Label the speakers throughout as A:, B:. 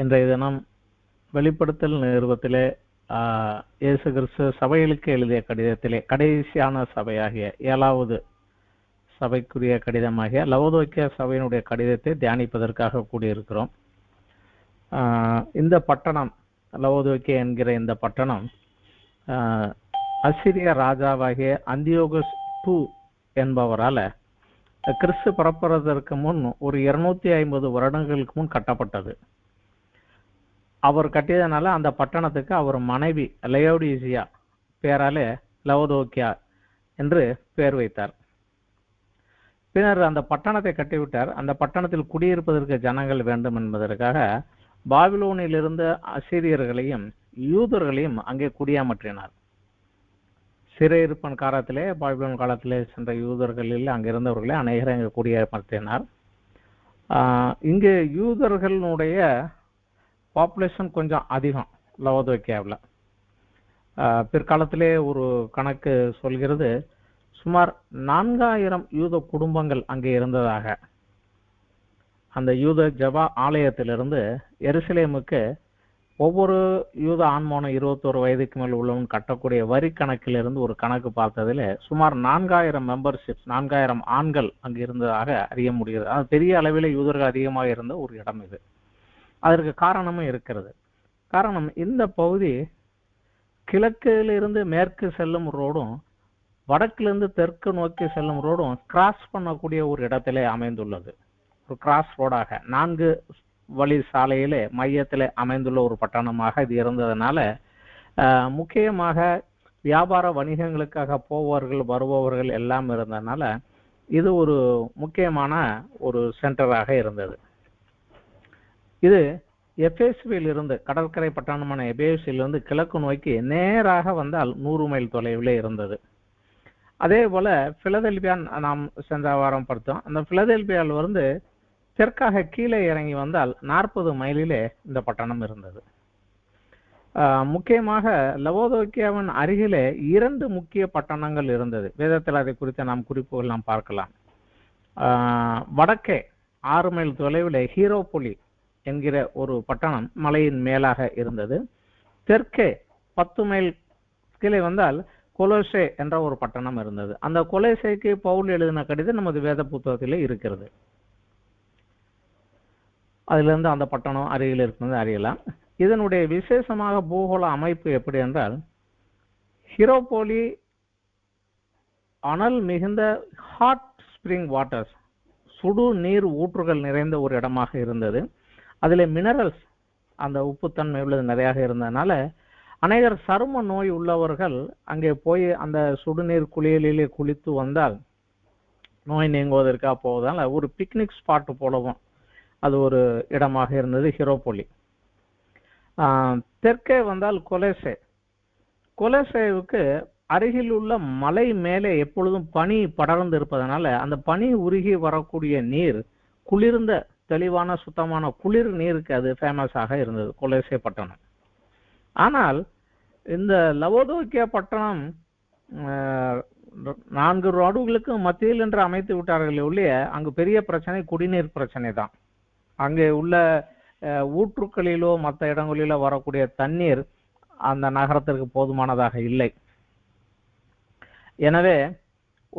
A: இன்றைய தினம் வெளிப்படுத்தல் நிறுவத்திலே இயேசு கிறிஸ்து சபைகளுக்கு எழுதிய கடிதத்திலே கடைசியான சபையாகிய 7வது சபைக்குரிய கடிதமாகிய லவோதோக்கியா சபையினுடைய கடிதத்தை தியானிப்பதற்காக கூடியிருக்கிறோம். இந்த பட்டணம் லவோதோக்கியா என்கிற இந்த பட்டணம் அசிரிய ராஜாவாகிய அந்தியோகஸ் II என்பவரால் கிறிஸ்து பிறப்பதற்கு முன் ஒரு 250 வருடங்களுக்கு முன் கட்டப்பட்டது. அவர் கட்டியதனால அந்த பட்டணத்துக்கு அவர் மனைவி லயோடிசியா பேராலே லவோதோக்கியா என்று பெயர் வைத்தார். பின்னர் அந்த பட்டணத்தை கட்டிவிட்டார். அந்த பட்டணத்தில் குடியிருப்பதற்கு ஜனங்கள் வேண்டும் என்பதற்காக பாபிலோனிலிருந்து அசீரியர்களையும் யூதர்களையும் அங்கே குடியமற்றினார். சிறையிருப்பன் காலத்திலே பாபிலோன் காலத்திலே சென்ற யூதர்களில் அங்கிருந்தவர்களை அநேகரை அங்கே குடியமர்த்தினார். இங்கு யூதர்களுடைய பாப்புலேஷன் கொஞ்சம் அதிகம் லவோதோக்கியாவில். பிற்காலத்திலே ஒரு கணக்கு சொல்கிறது, சுமார் 4000 யூத குடும்பங்கள் அங்கே இருந்ததாக. அந்த யூத ஜபா ஆலயத்திலிருந்து எருசலேமுக்கு ஒவ்வொரு யூத ஆண்மகனும் 21 வயதுக்கு மேல் உள்ளவன் கட்டக்கூடிய வரி கணக்கிலிருந்து ஒரு கணக்கு பார்த்ததில் சுமார் 4000 மெம்பர்ஷிப்ஸ், 4000 ஆண்கள் அங்கு இருந்ததாக அறிய முடிகிறது. அது பெரிய அளவில் யூதர்கள் அதிகமாக இருந்த ஒரு இடம் இது. அதற்கு காரணமும் இருக்கிறது. காரணம், இந்த பகுதி கிழக்கிலிருந்து மேற்கு செல்லும் ரோடும் வடக்கிலிருந்து தெற்கு நோக்கி செல்லும் ரோடும் கிராஸ் பண்ணக்கூடிய ஒரு இடத்திலே அமைந்துள்ளது. ஒரு கிராஸ் ரோடாக 4 வழி சாலையிலே மையத்திலே அமைந்துள்ள ஒரு பட்டணமாக இது இருந்ததுனால முக்கியமாக வியாபார வணிகங்களுக்காக போவர்கள் வருபவர்கள் எல்லாம் இருந்ததுனால இது ஒரு முக்கியமான ஒரு சென்டராக இருந்தது. இது எபேசுவில் இருந்து, கடற்கரை பட்டணமான எபேசுவிலிருந்து கிழக்கு நோக்கி நேராக வந்தால் 100 மைல் தொலைவில் இருந்தது. அதே போல பிலதெல்பியா நாம் சென்ற வாரம் பார்த்தோம். அந்த பிலதெல்பியாவில் வந்து தெற்காக கீழே இறங்கி வந்தால் 40 மைலிலே இந்த பட்டணம் இருந்தது. முக்கியமாக லவோதோக்கியாவின் அருகிலே 2 முக்கிய பட்டணங்கள் இருந்தது. வேதத்தில் அதை குறித்த நாம் குறிப்புகள் நாம் பார்க்கலாம். வடக்கே 6 மைல் தொலைவில் ஹீரோபொலி என்கிற ஒரு பட்டணம் மலையின் மேலாக இருந்தது. தெற்கே 10 மைல் கீழே வந்தால் கொலோசே என்ற ஒரு பட்டணம் இருந்தது. அந்த கொலோசேக்கு பவுல் எழுதின கடிதம் நமது வேத புத்தகத்திலே இருக்கிறது. அதிலிருந்து அந்த பட்டணம் அருகில் இருக்கிறது அறியலாம். இதனுடைய விசேஷமாக பூகோள அமைப்பு எப்படி என்றால், ஹீரோபோலி அனல் மிகுந்த ஹாட் ஸ்பிரிங் வாட்டர்ஸ், சுடு நீர் ஊற்றுகள் நிறைந்த ஒரு இடமாக இருந்தது. அதில் மினரல்ஸ், அந்த உப்புத்தன்மை உள்ளது நிறையாக இருந்ததுனால அநேகர் சரும நோய் உள்ளவர்கள் அங்கே போய் அந்த சுடுநீர் குளியலிலே குளித்து வந்தால் நோய் நீங்குவதற்காக போவதால் ஒரு பிக்னிக் ஸ்பாட் போலவும் அது ஒரு இடமாக இருந்தது ஹீரோபோலி. தெற்கே வந்தால் கொலோசே. கொலோசேவுக்கு அருகில் உள்ள மலை மேலே எப்பொழுதும் பனி படர்ந்து இருப்பதனால அந்த பனி உருகி வரக்கூடிய நீர் குளிர்ந்த தெளிவான சுத்தமான குளிர் நீருக்கு அது ஃபேமஸாக இருந்தது கொலோசே பட்டணம். ஆனால் இந்த லவோதோக்கியா பட்டணம் 4 நாடுகளுக்கு மத்தியில் என்று அமைத்து விட்டார்கள் உள்ளே. அங்கு பெரிய பிரச்சனை குடிநீர் பிரச்சனை தான். அங்கே உள்ள ஊற்றுக்களிலோ மற்ற இடங்களிலோ வரக்கூடிய தண்ணீர் அந்த நகரத்திற்கு போதுமானதாக இல்லை. எனவே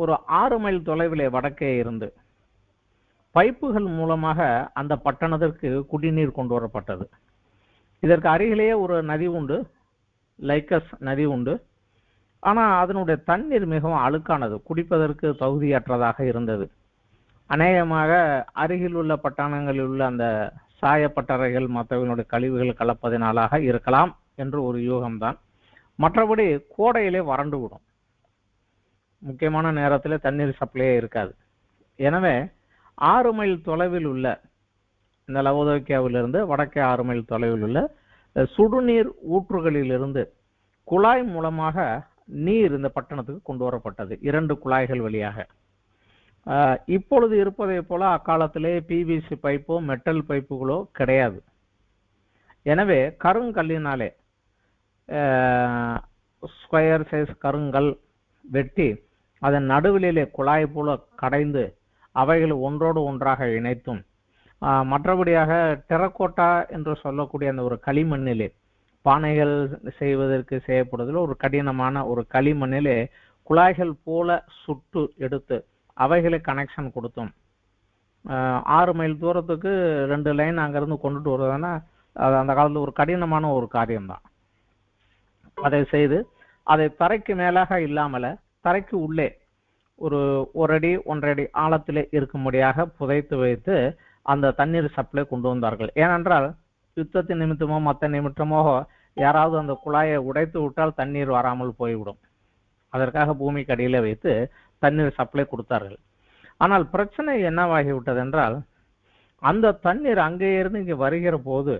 A: ஒரு 6 மைல் தொலைவிலே வடக்கே இருந்து பைப்புகள் மூலமாக அந்த பட்டணத்திற்கு குடிநீர் கொண்டு வரப்பட்டது. இதற்கு அருகிலேயே ஒரு நதி உண்டு, லைக்கஸ் நதி உண்டு. ஆனால் அதனுடைய தண்ணீர் மிகவும் அழுக்கானது, குடிப்பதற்கு தகுதியற்றதாக இருந்தது. அநேகமாக அருகில் உள்ள பட்டணங்களில் உள்ள அந்த சாயப்பட்டறைகள் மற்றவர்களுடைய கழிவுகள் கலப்பதினாலாக இருக்கலாம் என்று ஒரு யூகம்தான். மற்றபடி கோடையிலே வறண்டு விடும். முக்கியமான நேரத்தில் தண்ணீர் சப்ளையே இருக்காது. எனவே 6 மைல் தொலைவில் உள்ள இந்த லவோதோக்கியாவிலிருந்து வடக்கே 6 மைல் தொலைவில் உள்ள சுடுநீர் ஊற்றுகளிலிருந்து குழாய் மூலமாக நீர் இந்த பட்டணத்துக்கு கொண்டு வரப்பட்டது, 2 குழாய்கள் வழியாக. இப்பொழுது இருப்பதை போல அக்காலத்திலே பிவிசி பைப்போ மெட்டல் பைப்புகளோ கிடையாது. எனவே கருங்கல்லினாலே ஸ்கொயர் சைஸ் கருங்கல் வெட்டி அதன் நடுவிலே குழாய் போல கடைந்து அவைகள் ஒன்றோடு ஒன்றாக இணைத்தும் மற்றபடியாக டெரக்கோட்டா என்று சொல்லக்கூடிய அந்த ஒரு களிமண்ணிலே பானைகள் செய்வதற்கு செய்யப்படுவதில் ஒரு கடினமான ஒரு களிமண்ணிலே குழாய்கள் போல சுட்டு எடுத்து அவைகளை கனெக்ஷன் கொடுத்தோம். 6 மைல் தூரத்துக்கு 2 லைன் அங்கிருந்து கொண்டுட்டு வருவதுன்னா அது அந்த காலத்தில் ஒரு கடினமான ஒரு காரியம்தான். அதை செய்து அதை தரைக்கு மேலாக இல்லாமல தரைக்கு உள்ளே ஒரு 1 அடி 1.5 அடி ஆழத்திலே இருக்கும்படியாக புதைத்து வைத்து அந்த தண்ணீர் சப்ளை கொண்டு வந்தார்கள். ஏனென்றால் யுத்தத்தின் நிமித்தமோ மற்ற நிமித்தமோ யாராவது அந்த குழாயை உடைத்து விட்டால் தண்ணீர் வராமல் போய்விடும். அதற்காக பூமிக்கு அடியில வைத்து தண்ணீர் சப்ளை கொடுத்தார்கள். ஆனால் பிரச்சனை என்னவாகிவிட்டது என்றால் அந்த தண்ணீர் அங்கே இருந்து இங்கே வருகிற போது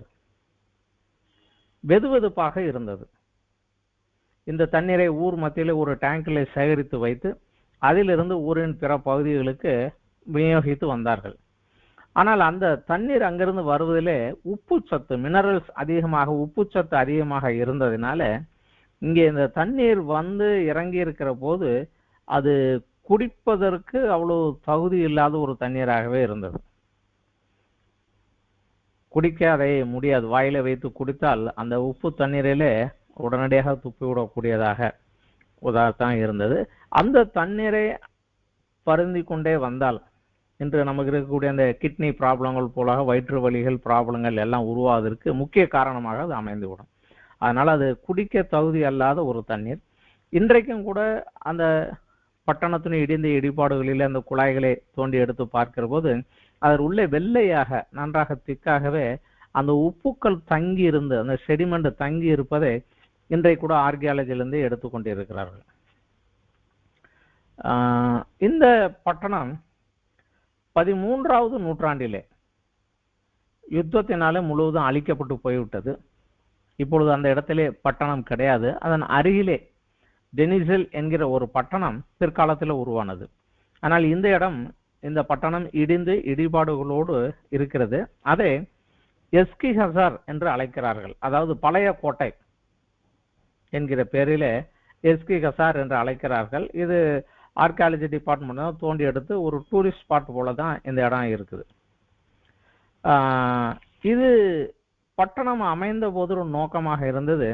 A: வெதுவெதுப்பாக இருந்தது. இந்த தண்ணீரை ஊர் மத்தியில் ஒரு டேங்கில் சேகரித்து வைத்து அதிலிருந்து ஊரின் பிற பகுதிகளுக்கு விநியோகித்து வந்தார்கள். ஆனால் அந்த தண்ணீர் அங்கிருந்து வருவதிலே உப்பு சத்து மினரல்ஸ் அதிகமாக உப்பு சத்து அதிகமாக இருந்ததினால இங்கே இந்த தண்ணீர் வந்து இறங்கி இருக்கிற போது அது குடிப்பதற்கு அவ்வளவு தகுதி இல்லாத ஒரு தண்ணீராகவே இருந்தது. குடிக்க அதை முடியாது. வாயில வைத்து குடித்தால் அந்த உப்பு தண்ணீரிலே உடனடியாக துப்பி விடக்கூடியதாக உதாரணம் இருந்தது. அந்த தண்ணீரை பருந்தி கொண்டே வந்தால் இன்று நமக்கு இருக்கக்கூடிய அந்த கிட்னி ப்ராப்ளங்கள் போல வயிற்று வலிகள் ப்ராப்ளங்கள் எல்லாம் உருவாவதற்கு முக்கிய காரணமாக அது அமைந்துவிடும். அதனால அது குடிக்க தகுதி அல்லாத ஒரு தண்ணீர். இன்றைக்கும் கூட அந்த பட்டணத்தின் இடிந்த இடிபாடுகளில் அந்த குழாய்களை தோண்டி எடுத்து பார்க்கிற போது அதன் உள்ளே வெள்ளையாக நன்றாக திக்காகவே அந்த உப்புக்கள் தங்கி இருந்து அந்த செடிமெண்ட் தங்கி இருப்பதை இன்றைக்கு கூட ஆர்கியாலஜிலிருந்து எடுத்துக்கொண்டிருக்கிறார்கள். இந்த பட்டணம் 13வது நூற்றாண்டிலே யுத்தத்தினாலே முழுவதும் அழிக்கப்பட்டு போய்விட்டது. இப்பொழுது அந்த இடத்திலே பட்டணம் கிடையாது. அதன் அருகிலே டெனிசல் என்கிற ஒரு பட்டணம் பிற்காலத்தில் உருவானது. ஆனால் இந்த இடம் இந்த பட்டணம் இடிந்து இடிபாடுகளோடு இருக்கிறது. அதை எஸ்கி ஹசார் என்று அழைக்கிறார்கள். அதாவது பழைய கோட்டை என்கிற பேரிலே எஸ்கி ஹசார் என்று அழைக்கிறார்கள். இது ஆர்கியாலஜி டிபார்ட்மெண்ட் தோண்டி எடுத்து ஒரு டூரிஸ்ட் ஸ்பாட் போல தான் இந்த இடம் இருக்குது. இது பட்டணம் அமைந்த போது ஒரு நோக்கமாக இருந்தது.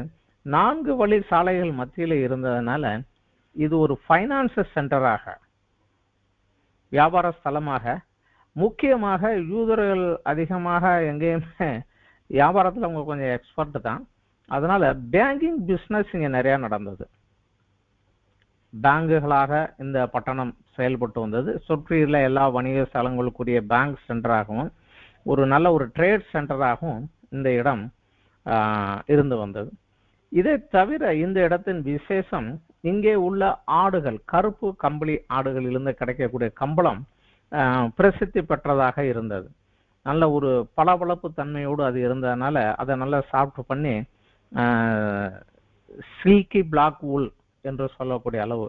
A: 4 வழி சாலைகள் மத்தியில் இருந்ததுனால இது ஒரு ஃபைனான்ஸ் சென்டராக வியாபார ஸ்தலமாக முக்கியமாக யூதர்கள் அதிகமாக எங்கேயுமே வியாபாரத்தில் அவங்க கொஞ்சம் எக்ஸ்பர்ட் தான். அதனால பேங்கிங் பிஸ்னஸ் இங்கே நிறைய நடந்தது. பேங்குகளாக இந்த பட்டணம் செயல்பட்டு வந்தது. சுற்றியுள்ள எல்லா வணிக ஸ்தலங்களுக்குரிய பேங்க் சென்டராகவும் ஒரு நல்ல ஒரு ட்ரேட் சென்டராகவும் இந்த இடம் இருந்து வந்தது. இதை தவிர இந்த இடத்தின் விசேஷம் இங்கே உள்ள ஆடுகள், கருப்பு கம்பளி ஆடுகளிலிருந்து கிடைக்கக்கூடிய கம்பளம் பிரசித்தி பெற்றதாக இருந்தது. நல்ல ஒரு பளபளப்பு தன்மையோடு அது இருந்ததுனால அதை நல்லா சாப்பிட்டு பண்ணி சில்கி பிளாக் வூல் என்று சொல்லக்கூடிய அளவு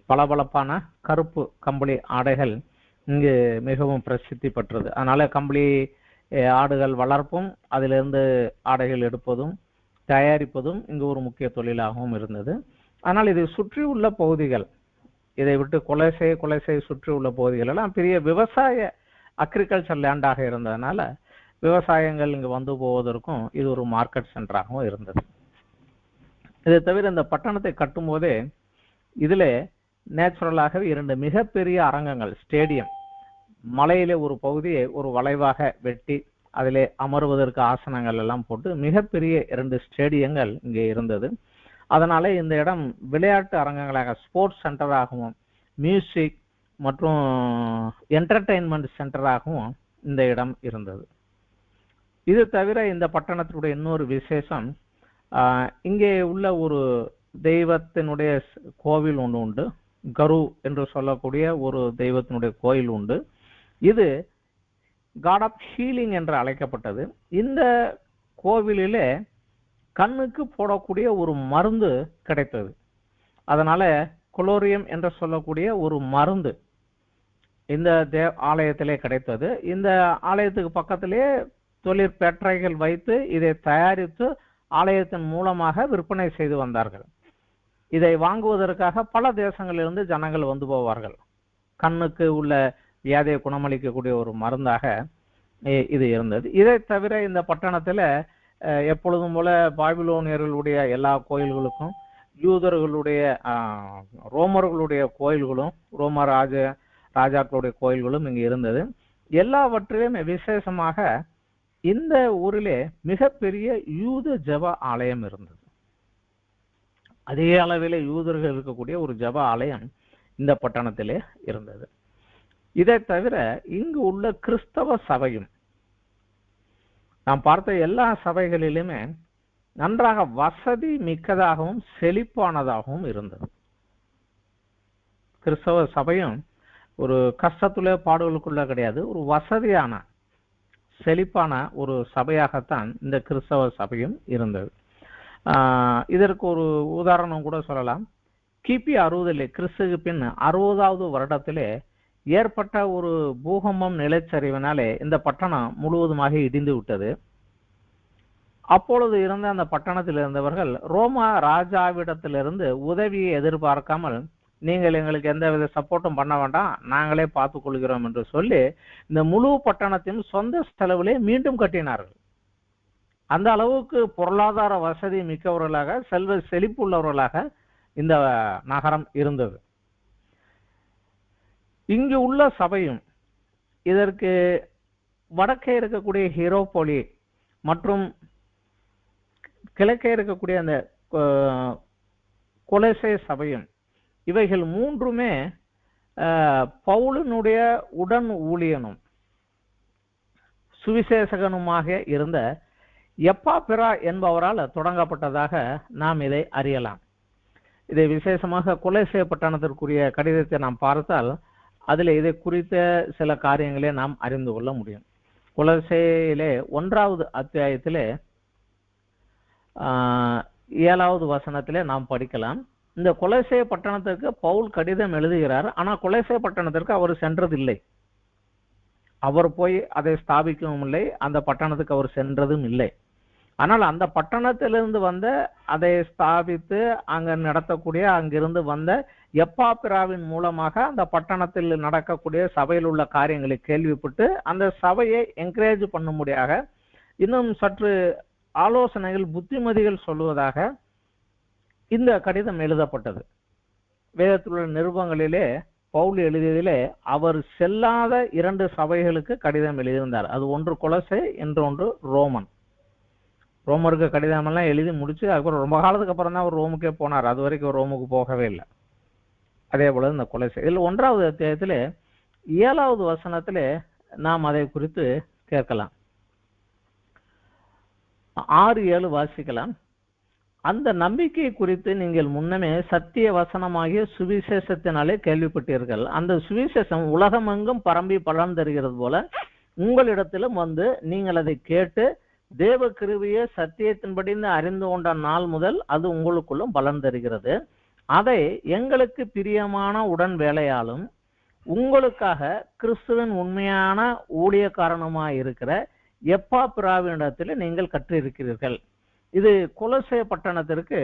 A: பளபளப்பான கருப்பு கம்பளி ஆடைகள் இங்கு மிகவும் பிரசித்தி பெற்றது. அதனால கம்பளி ஆடுகள் வளர்ப்பும் அதிலிருந்து ஆடைகள் எடுப்பதும் தயாரிப்பதும் இங்கு ஒரு முக்கிய தொழிலாகவும் இருந்தது. ஆனால் இதை சுற்றி உள்ள பகுதிகள், இதை விட்டு கொலைசை சுற்றி உள்ள பகுதிகள் எல்லாம் பெரிய விவசாய அக்ரிகல்ச்சர் லேண்டாக இருந்ததுனால விவசாயங்கள் இங்கு வந்து போவதற்கும் இது ஒரு மார்க்கெட் சென்டராகவும் இருந்தது. இதை தவிர இந்த பட்டணத்தை கட்டும் போதே இதில் நேச்சுரலாகவே 2 மிகப்பெரிய அரங்கங்கள், ஸ்டேடியம், மலையிலே ஒரு பகுதியை ஒரு வளைவாக வெட்டி அதிலே அமர்வதற்கு ஆசனங்கள் எல்லாம் போட்டு மிகப்பெரிய 2 ஸ்டேடியங்கள் இங்கே இருந்தது. அதனால இந்த இடம் விளையாட்டு அரங்கங்களாக ஸ்போர்ட்ஸ் சென்டராகவும் மியூசிக் மற்றும் என்டர்டெயின்மெண்ட் சென்டராகவும் இந்த இடம் இருந்தது. இது தவிர இந்த பட்டணத்தினுடைய இன்னொரு விசேஷம், இங்கே உள்ள ஒரு தெய்வத்தினுடைய கோவில் ஒன்று உண்டு. கரு என்று சொல்லக்கூடிய ஒரு தெய்வத்தினுடைய கோயில் உண்டு. இது காட் ஆஃப் ஹீலிங் என்று அழைக்கப்பட்டது. இந்த கோவிலிலே கண்ணுக்கு போடக்கூடிய ஒரு மருந்து கிடைத்தது. அதனால கொலோரியம் என்று சொல்லக்கூடிய ஒரு மருந்து இந்த ஆலயத்திலே கிடைத்தது. இந்த ஆலயத்துக்கு பக்கத்திலே தொழிற்பேற்றைகள் வைத்து இதை தயாரித்து ஆலயத்தின் மூலமாக விற்பனை செய்து வந்தார்கள். இதை வாங்குவதற்காக பல தேசங்களிலிருந்து ஜனங்கள் வந்து போவார்கள். கண்ணுக்கு உள்ள வியாதியை குணமளிக்கக்கூடிய ஒரு மருந்தாக இது இருந்தது. இதை தவிர இந்த பட்டணத்துல எப்பொழுதும் போல பாபிலோனியர்களுடைய எல்லா கோயில்களுக்கும் யூதர்களுடைய ரோமர்களுடைய கோயில்களும் ரோம ராஜாக்களுடைய கோயில்களும் இங்கு இருந்தது. எல்லாவற்றிலும் விசேஷமாக இந்த ஊரிலே மிகப்பெரிய யூத ஜப ஆலயம் இருந்தது. அதே அளவிலே யூதர்கள் இருக்கக்கூடிய ஒரு ஜப ஆலயம் இந்த பட்டணத்திலே இருந்தது. இதை தவிர இங்கு உள்ள கிறிஸ்தவ சபையும் நாம் பார்த்த எல்லா சபைகளிலுமே நன்றாக வசதி மிக்கதாகவும் செழிப்பானதாகவும் இருந்தது. கிறிஸ்தவ சபையும் ஒரு கஷ்டத்துல பாடுகளுக்குள்ள கிடையாது, ஒரு வசதியான செழிப்பான ஒரு சபையாகத்தான் இந்த கிறிஸ்தவ சபையும் இருந்தது. இதற்கு ஒரு உதாரணம் கூட சொல்லலாம். கிபி 60 கிறிஸ்துக்கு பின் 60வது வருடத்திலே ஏற்பட்ட ஒரு பூகம்பம் நிலச்சரிவினாலே இந்த பட்டணம் முழுவதுமாக இடிந்து விட்டது. அப்பொழுது இருந்த அந்த பட்டணத்தில் இருந்தவர்கள் ரோமா ராஜாவிடத்திலிருந்து உதவியை எதிர்பார்க்காமல், நீங்கள் எங்களுக்கு எந்தவித சப்போர்ட்டும் பண்ண வேண்டாம், நாங்களே பார்த்துக் கொள்கிறோம் என்று சொல்லி இந்த முழு பட்டணத்தையும் சொந்த செலவிலே மீண்டும் கட்டினார்கள். அந்த அளவுக்கு பொருளாதார வசதி மிக்கவர்களாக, செல்வ செழிப்புள்ளவர்களாக இந்த நகரம் இருந்தது. இங்கு உள்ள சபையும் இதற்கு வடக்கே இருக்கக்கூடிய ஹீரோபோலி மற்றும் கிழக்கே இருக்கக்கூடிய அந்த கொலோசே சபையும், இவைகள் மூன்றுமே பவுலினுடைய உடன் ஊழியனும் சுவிசேஷகனுமாக இருந்த எப்பாப்பிரா என்பவரால் தொடங்கப்பட்டதாக நாம் இதை அறியலாம். இதை விசேஷமாக கொலோசே பட்டணத்திற்குரிய கடிதத்தை நாம் பார்த்தால் அதில் இதை குறித்த சில காரியங்களை நாம் அறிந்து கொள்ள முடியும். கொலோசேயிலே 1வது அத்தியாயத்திலே 7வது வசனத்திலே நாம் படிக்கலாம். இந்த கொலோசே பட்டணத்திற்கு பவுல் கடிதம் எழுதுகிறார். ஆனால் கொலோசே பட்டணத்திற்கு அவர் சென்றதில்லை, அவர் போய் அதை ஸ்தாபிக்கவும் இல்லை, அந்த பட்டணத்துக்கு அவர் சென்றதும் இல்லை. ஆனால் அந்த பட்டணத்திலிருந்து வந்த அதை ஸ்தாபித்து அங்க நடத்தக்கூடிய அங்கிருந்து வந்த எப்பாப்பிராவின் மூலமாக அந்த பட்டணத்தில் நடக்கக்கூடிய சபையில் உள்ள காரியங்களை கேள்விப்பட்டு அந்த சபையை என்கரேஜ் பண்ணும்படியாக இன்னும் சற்று ஆலோசனைகள் புத்திமதிகள் சொல்லுவதாக இந்த கடிதம் எழுதப்பட்டது. வேதத்தில் உள்ள நிருபங்களிலே பவுல் எழுதியதிலே அவர் செல்லாத 2 சபைகளுக்கு கடிதம் எழுதியிருந்தார். அது ஒன்று கொலோசே, இன்னொன்று ரோமன். ரோமருக்கு கடிதம் எல்லாம் எழுதி முடிச்சு அதுக்கப்புறம் ரொம்ப காலத்துக்கு அப்புறம் தான் அவர் ரோமுக்கே போனார். அது வரைக்கும் ரோமுக்கு போகவே இல்லை. அதே போல இந்த கொலோசே. இதில் 1வது அத்தியாயத்திலே 7வது வசனத்திலே நாம் அதை குறித்து கேட்கலாம். 6-7 வாசிக்கலாம். அந்த நம்பிக்கை குறித்து நீங்கள் முன்னமே சத்திய வசனமாகிய சுவிசேஷத்தினாலே கேள்விப்பட்டீர்கள். அந்த சுவிசேஷம் உலகமெங்கும் பரம்பி பலன் தருகிறது போல உங்களிடத்திலும் வந்து நீங்கள் அதை கேட்டு தேவ கிருபையை சத்தியத்தின்படி அறிந்து கொண்ட நாள் முதல் அது உங்களுக்குள்ளும் பலன் தருகிறது. அதை எங்களுக்கு பிரியமான உடன் வேலையாலும் உங்களுக்காக கிறிஸ்துவின் உண்மையான ஊழியக்காரனுமாய் இருக்கிற எப்பாப்பிராவினிடத்தில் நீங்கள் கற்றிருக்கிறீர்கள். இது கொலோசே பட்டணத்திற்கு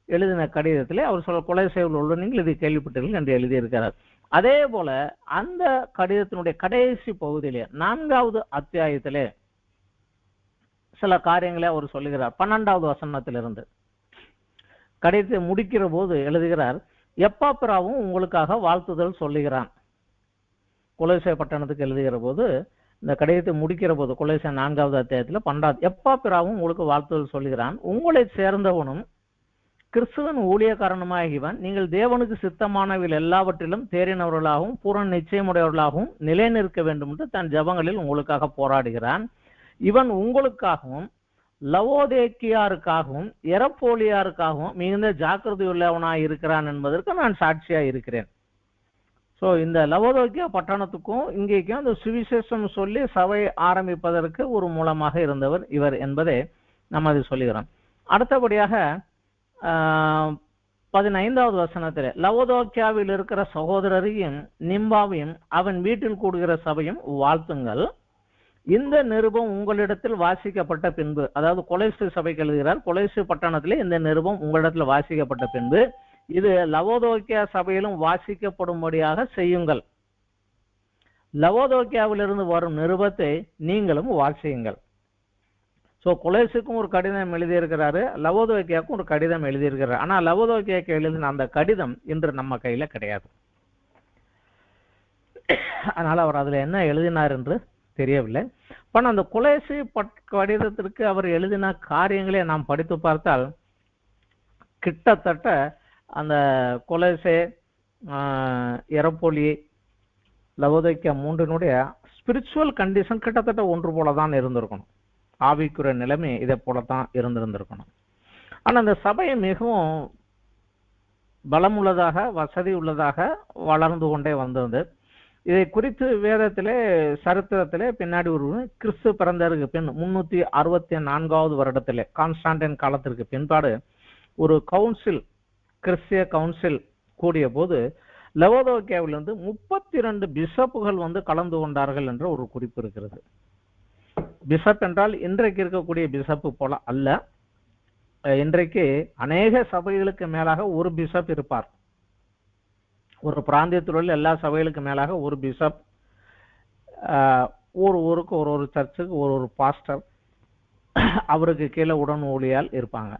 A: எழுதின கடிதத்திலே அவர் சொல்ல கொலோசேவில் உள்ள நீங்கள் இதை கேள்விப்பட்டீர்கள் என்று எழுதியிருக்கிறார். அதே போல அந்த கடிதத்தினுடைய கடைசி பகுதியிலே 4வது அத்தியாயத்திலே சில காரியங்களை அவர் சொல்லுகிறார். 12வது வசனத்திலிருந்து கடிதத்தை முடிக்கிற போது எழுதுகிறார், எப்பாப்பிராவும் உங்களுக்காக வாழ்த்துதல் சொல்லுகிறான். கொலோசே பட்டணத்துக்கு எழுதுகிற போது இந்த கடிதத்தை முடிக்கிற போது கொலோசே 4வது அத்தியாயத்தில் 12 எப்பாப்பிராவும் உங்களுக்கு வாழ்த்துதல் சொல்லுகிறான். உங்களை சேர்ந்தவனும் கிறிஸ்துவன் ஊழியக்காரனுமாகிவன் நீங்கள் தேவனுக்கு சித்தமானவில் எல்லாவற்றிலும் தேறினவர்களாகவும் பூரண நிச்சயமுடையவர்களாகவும் நிலை நிற்க வேண்டும் என்று தன் ஜபங்களில் உங்களுக்காக போராடுகிறான். இவன் உங்களுக்காகவும் லவோதேக்கியாருக்காகவும் எரப்போலியாருக்காகவும் மிகுந்த ஜாக்கிரதையுள்ளவனாய் இருக்கிறான் என்பதற்கு நான் சாட்சியாக இருக்கிறேன். ஸோ இந்த லவோதேக்கியா பட்டணத்துக்கும் இங்கேக்கும் அந்த சுவிசேஷம் சொல்லி சபை ஆரம்பிப்பதற்கு ஒரு மூலமாக இருந்தவர் இவர் என்பதை நம்ம அது சொல்லுகிறோம். அடுத்தபடியாக 15வது வசனத்தில் லவோதேக்கியாவில் இருக்கிற சகோதரரையும் நிம்பாவையும் அவன் வீட்டில் கூடுகிற சபையும் வாழ்த்துங்கள். இந்த நிருபம் உங்களிடத்தில் வாசிக்கப்பட்ட பின்பு, அதாவது கொலோசே சபைக்கு எழுதுகிறார், கொலோசே பட்டணத்திலே இந்த நிருபம் உங்களிடத்தில் வாசிக்கப்பட்ட பின்பு இது லவோதேக்கியா சபையிலும் வாசிக்கப்படும்படியாக செய்யுங்கள். லவோதோக்கியாவிலிருந்து வரும் நிருபத்தை நீங்களும் வாசியுங்கள். ஸோ கொலேசுக்கும் ஒரு கடிதம் எழுதியிருக்கிறாரு, லவோதோக்கியாவுக்கும் ஒரு கடிதம் எழுதியிருக்கிறார். ஆனா லவோதோக்கியாவுக்கு எழுதின அந்த கடிதம் இன்று நம்ம கையில கிடையாது. அதனால அவர் அதுல என்ன எழுதினார் என்று தெரியவில்லை. ஆனா அந்த கொலேசு கடிதத்திற்கு அவர் எழுதின காரியங்களை நாம் படித்து பார்த்தால் கிட்டத்தட்ட அந்த கொலேசே, எரப்போலி, லவோதோக்கியா மூன்றினுடைய ஸ்பிரிச்சுவல் கண்டிஷன் கிட்டத்தட்ட ஒன்று போலதான் இருந்திருக்கணும். ஆவிக்குரிய நிலைமை இதை போலத்தான் இருந்திருந்திருக்கணும். ஆனா அந்த சபை மிகவும் பலமுள்ளதாக, வசதி உள்ளதாக வளர்ந்து கொண்டே வந்தது. இதை குறித்து வேதத்திலே, சரித்திரத்திலே பின்னாடி ஒரு கிறிஸ்து பிறந்ததற்கு பின் 364வது வருடத்திலே கான்ஸ்டான்டைன் காலத்திற்கு பின்பாடு ஒரு கவுன்சில், கிறிஸ்திய கவுன்சில் கூடிய போது லவோதோக்கியாவிலிருந்து 32 பிஷப்புகள் வந்து கலந்து கொண்டார்கள் என்ற ஒரு குறிப்பு இருக்கிறது. பிஷப் என்றால் இன்றைக்கு இருக்கக்கூடிய பிஷப்பு போல அல்ல. இன்றைக்கு அநேக சபைகளுக்கு மேலாக ஒரு பிஷப் இருப்பார். ஒரு பிராந்தியத்தில் உள்ள எல்லா சபைகளுக்கு மேலாக ஒரு பிஷப், ஒரு ஊருக்கு ஒரு சர்ச்சுக்கு ஒரு பாஸ்டர், அவருக்கு கீழே உடன் ஊழியால் இருப்பாங்க.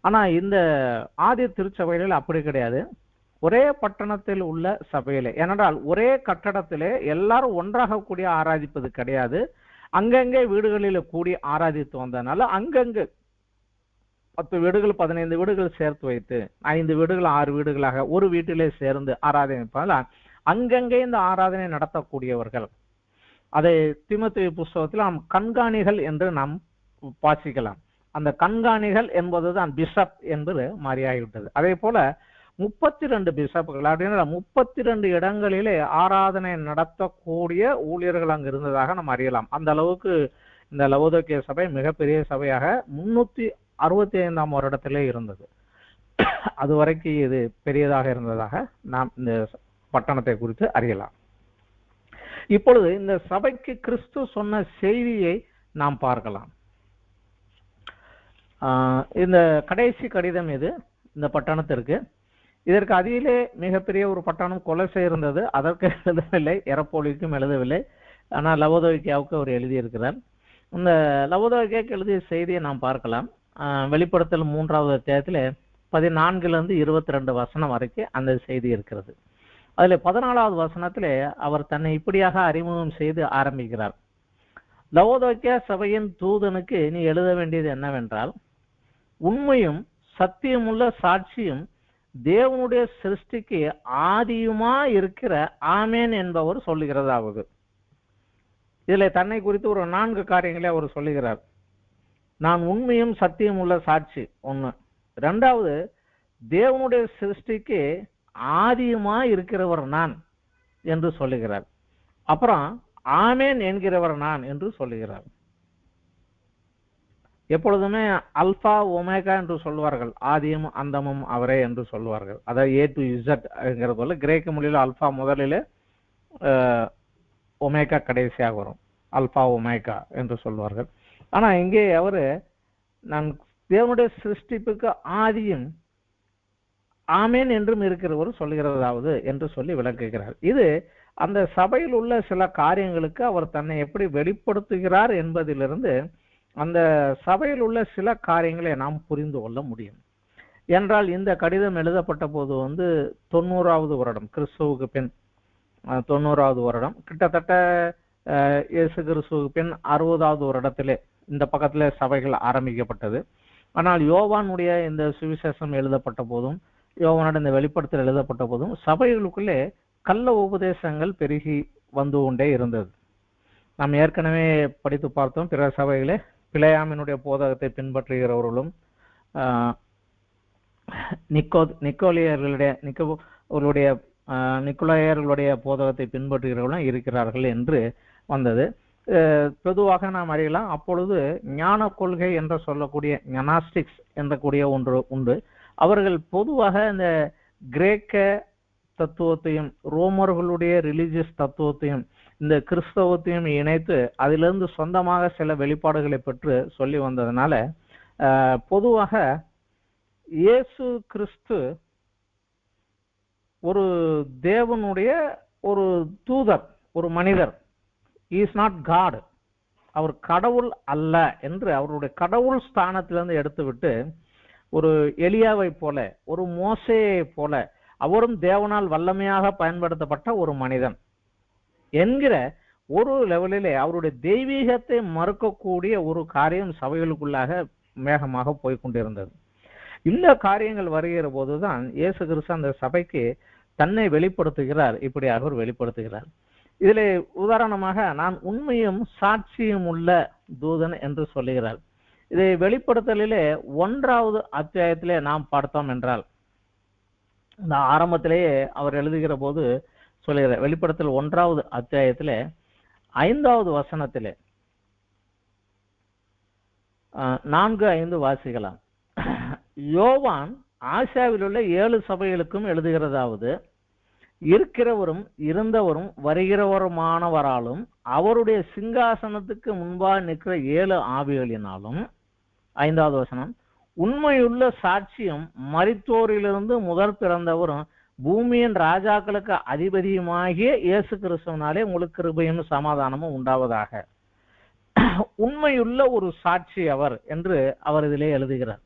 A: ஆனா இந்த ஆதி திருச்சபைகளில் அப்படி கிடையாது. ஒரே பட்டணத்தில் உள்ள சபையிலே, ஏனென்றால் ஒரே கட்டடத்திலே எல்லாரும் ஒன்றாக கூடிய ஆராதிப்பது கிடையாது. அங்கங்கே வீடுகளில் கூடி ஆராதித்து வந்ததுனால அங்கங்கு 10 வீடுகள் 15 வீடுகள் சேர்த்து வைத்து 5 வீடுகள் 6 வீடுகளாக ஒரு வீட்டிலே சேர்ந்து ஆராதனை அங்கங்கே இந்த ஆராதனை நடத்தக்கூடியவர்கள். அதை தீமோத்தேயு புஸ்தகத்தில் நாம் கண்காணிகள் என்று நாம் வாசிக்கலாம். அந்த கண்காணிகள் என்பதுதான் பிஷப் என்று மாறியாகிவிட்டது. அதே போல 32 பிஷப்புகள், அப்படின்னா 32 இடங்களிலே ஆராதனை நடத்தக்கூடிய ஊழியர்கள் அங்கு இருந்ததாக நாம் அறியலாம். அந்த அளவுக்கு இந்த லவோதோக்கிய சபை மிகப்பெரிய சபையாக 365ஆம் வருடத்திலே இருந்தது. அது வரைக்கும் இது பெரியதாக இருந்ததாக நாம் இந்த பட்டணத்தை குறித்து அறியலாம். இப்பொழுது இந்த சபைக்கு கிறிஸ்து சொன்ன செய்தியை நாம் பார்க்கலாம். இந்த கடைசி கடிதம் இது இந்த பட்டணத்திற்கு. இதற்கு அதிலே மிகப்பெரிய ஒரு பட்டணம் கொலோசை இருந்தது. அதற்கு எழுதவில்லை, எரப்போலிக்கும் எழுதவில்லை. ஆனால் லவோதோக்கியாவுக்கு அவர் எழுதியிருக்கிறார். இந்த லவோதோக்கியாவுக்கு எழுதிய செய்தியை நாம் பார்க்கலாம். வெளிப்படுத்தல் 3வது அத்தியாயத்தில் 14லிருந்து 22 வசனம் வரைக்கும் அந்த செய்தி இருக்கிறது. அதுல 14வது வசனத்திலே அவர் தன்னை இப்படியாக அறிமுகம் செய்து ஆரம்பிக்கிறார். லவோதோக்கியா சபையின் தூதனுக்கு நீ எழுத வேண்டியது என்னவென்றால், உண்மையும் சத்தியமுள்ள சாட்சியும் தேவனுடைய சிருஷ்டிக்கு ஆதியுமா இருக்கிற ஆமேன் என்பவர் சொல்லுகிறதாவது. இதுல தன்னை குறித்து ஒரு 4 காரியங்களை அவர் சொல்லுகிறார். நான் உண்மையும் சத்தியம் உள்ள சாட்சி ஒண்ணு. 2வது, தேவனுடைய சிருஷ்டிக்கு ஆதியுமா இருக்கிறவர் நான் என்று சொல்லுகிறார். அப்புறம் ஆமேன் என்கிறவர் நான் என்று சொல்லுகிறார். எப்பொழுதுமே அல்பா ஒமேகா என்று சொல்வார்கள், ஆதியும் அந்தமும் அவரே என்று சொல்வார்கள். அதாவது A to Z போல கிரேக்க மொழியில் அல்பா முதலிலே ஒமேகா கடைசியாக வரும், அல்பா ஒமேகா என்று சொல்வார்கள். ஆனா இங்கே அவரு நான் தேவனுடைய சிருஷ்டிப்புக்கு ஆதியும் ஆமேன் என்றும் இருக்கிறவர் சொல்கிறதாவது என்று சொல்லி விளக்குகிறார். இது அந்த சபையில் உள்ள சில காரியங்களுக்கு அவர் தன்னை எப்படி வெளிப்படுத்துகிறார் என்பதிலிருந்து அந்த சபையில் உள்ள சில காரியங்களை நாம் புரிந்து கொள்ள முடியும். என்றால் இந்த கடிதம் எழுதப்பட்ட போது 90வது வருடம், கிறிஸ்துவுக்கு பின் 90வது வருடம், கிட்டத்தட்ட இயேசு கிறிஸ்துவுக்கு பின் 60வது வருடத்திலே இந்த பக்கத்திலே சபைகள் ஆரம்பிக்கப்பட்டது. ஆனால் யோவானுடைய இந்த சுவிசேஷம் எழுதப்பட்ட போதும், யோவானுடைய இந்த வெளிப்படுத்தல் எழுதப்பட்ட போதும் சபைகளுக்குள்ளே கள்ள உபதேசங்கள் பெருகி வந்து கொண்டே இருந்தது. நாம் ஏற்கனவே படித்து பார்த்தோம். பிற சபைகளே பிழையாமினுடைய போதகத்தை பின்பற்றுகிறவர்களும் நிக்கோலாயர்களுடைய போதகத்தை பின்பற்றுகிறவர்களும் இருக்கிறார்கள் என்று வந்தது. பொதுவாக நாம் அறியலாம். அப்பொழுது ஞான கொள்கை என்று சொல்லக்கூடிய ஞானாஸ்டிக்ஸ் என்ற கூடிய ஒன்று உண்டு. அவர்கள் பொதுவாக இந்த கிரேக்க தத்துவத்தையும் ரோமர்களுடைய ரிலிஜியஸ் தத்துவத்தையும் இந்த கிறிஸ்தவத்தையும் இணைத்து அதிலிருந்து சொந்தமாக சில வெளிப்பாடுகளை பெற்று சொல்லி வந்ததுனால பொதுவாக இயேசு கிறிஸ்து ஒரு தேவனுடைய ஒரு தூதர், ஒரு மனிதர், இஸ் நாட் காட், அவர் கடவுள் அல்ல என்று அவருடைய கடவுள் ஸ்தானத்திலிருந்து எடுத்துவிட்டு ஒரு எலியாவை போல, ஒரு மோசேயை போல, அவரும் தேவனால் வல்லமையாக பயன்படுத்தப்பட்ட ஒரு மனிதன் என்கிற ஒரு லெவலிலே அவருடைய தெய்வீகத்தை மறுக்கக்கூடிய ஒரு காரியம் சபைகளுக்குள்ளாக வேகமாக போய்கொண்டிருந்தது. இந்த காரியங்கள் வருகிற போதுதான் இயேசு கிறிஸ்து அந்த சபைக்கு தன்னை வெளிப்படுத்துகிறார். இப்படி அவர் வெளிப்படுத்துகிறார். இதிலே உதாரணமாக, நான் உண்மையும் சாட்சியும் உள்ள தூதன் என்று சொல்லுகிறார். இதை வெளிப்படுத்தலிலே 1வது அத்தியாயத்திலே நாம் பார்த்தோம் என்றால், இந்த ஆரம்பத்திலேயே அவர் எழுதுகிற போது சொல்லுகிறார். வெளிப்படுத்தல் 1வது அத்தியாயத்திலே 5வது வசனத்திலே 4-5 வாசிக்கலாம். யோவான் ஆசியாவில் உள்ள 7 சபைகளுக்கும் எழுதுகிறதாவது, இருக்கிறவரும் இருந்தவரும் வருகிறவருமானவராலும் அவருடைய சிங்காசனத்துக்கு முன்பாக நிற்கிற 7 ஆவிகளினாலும், 5வது வசனம், உண்மையுள்ள சாட்சியும் மரித்தோரிலிருந்து முதல் பிறந்தவரும் பூமியின் ராஜாக்களுக்கு அதிபதியுமாகிய இயேசு கிறிஸ்துவினாலே உங்களுக்கு கிருபையும் சமாதானமும் உண்டாவதாக. உண்மையுள்ள ஒரு சாட்சி அவர் என்று அவர் இதிலே எழுதுகிறார்.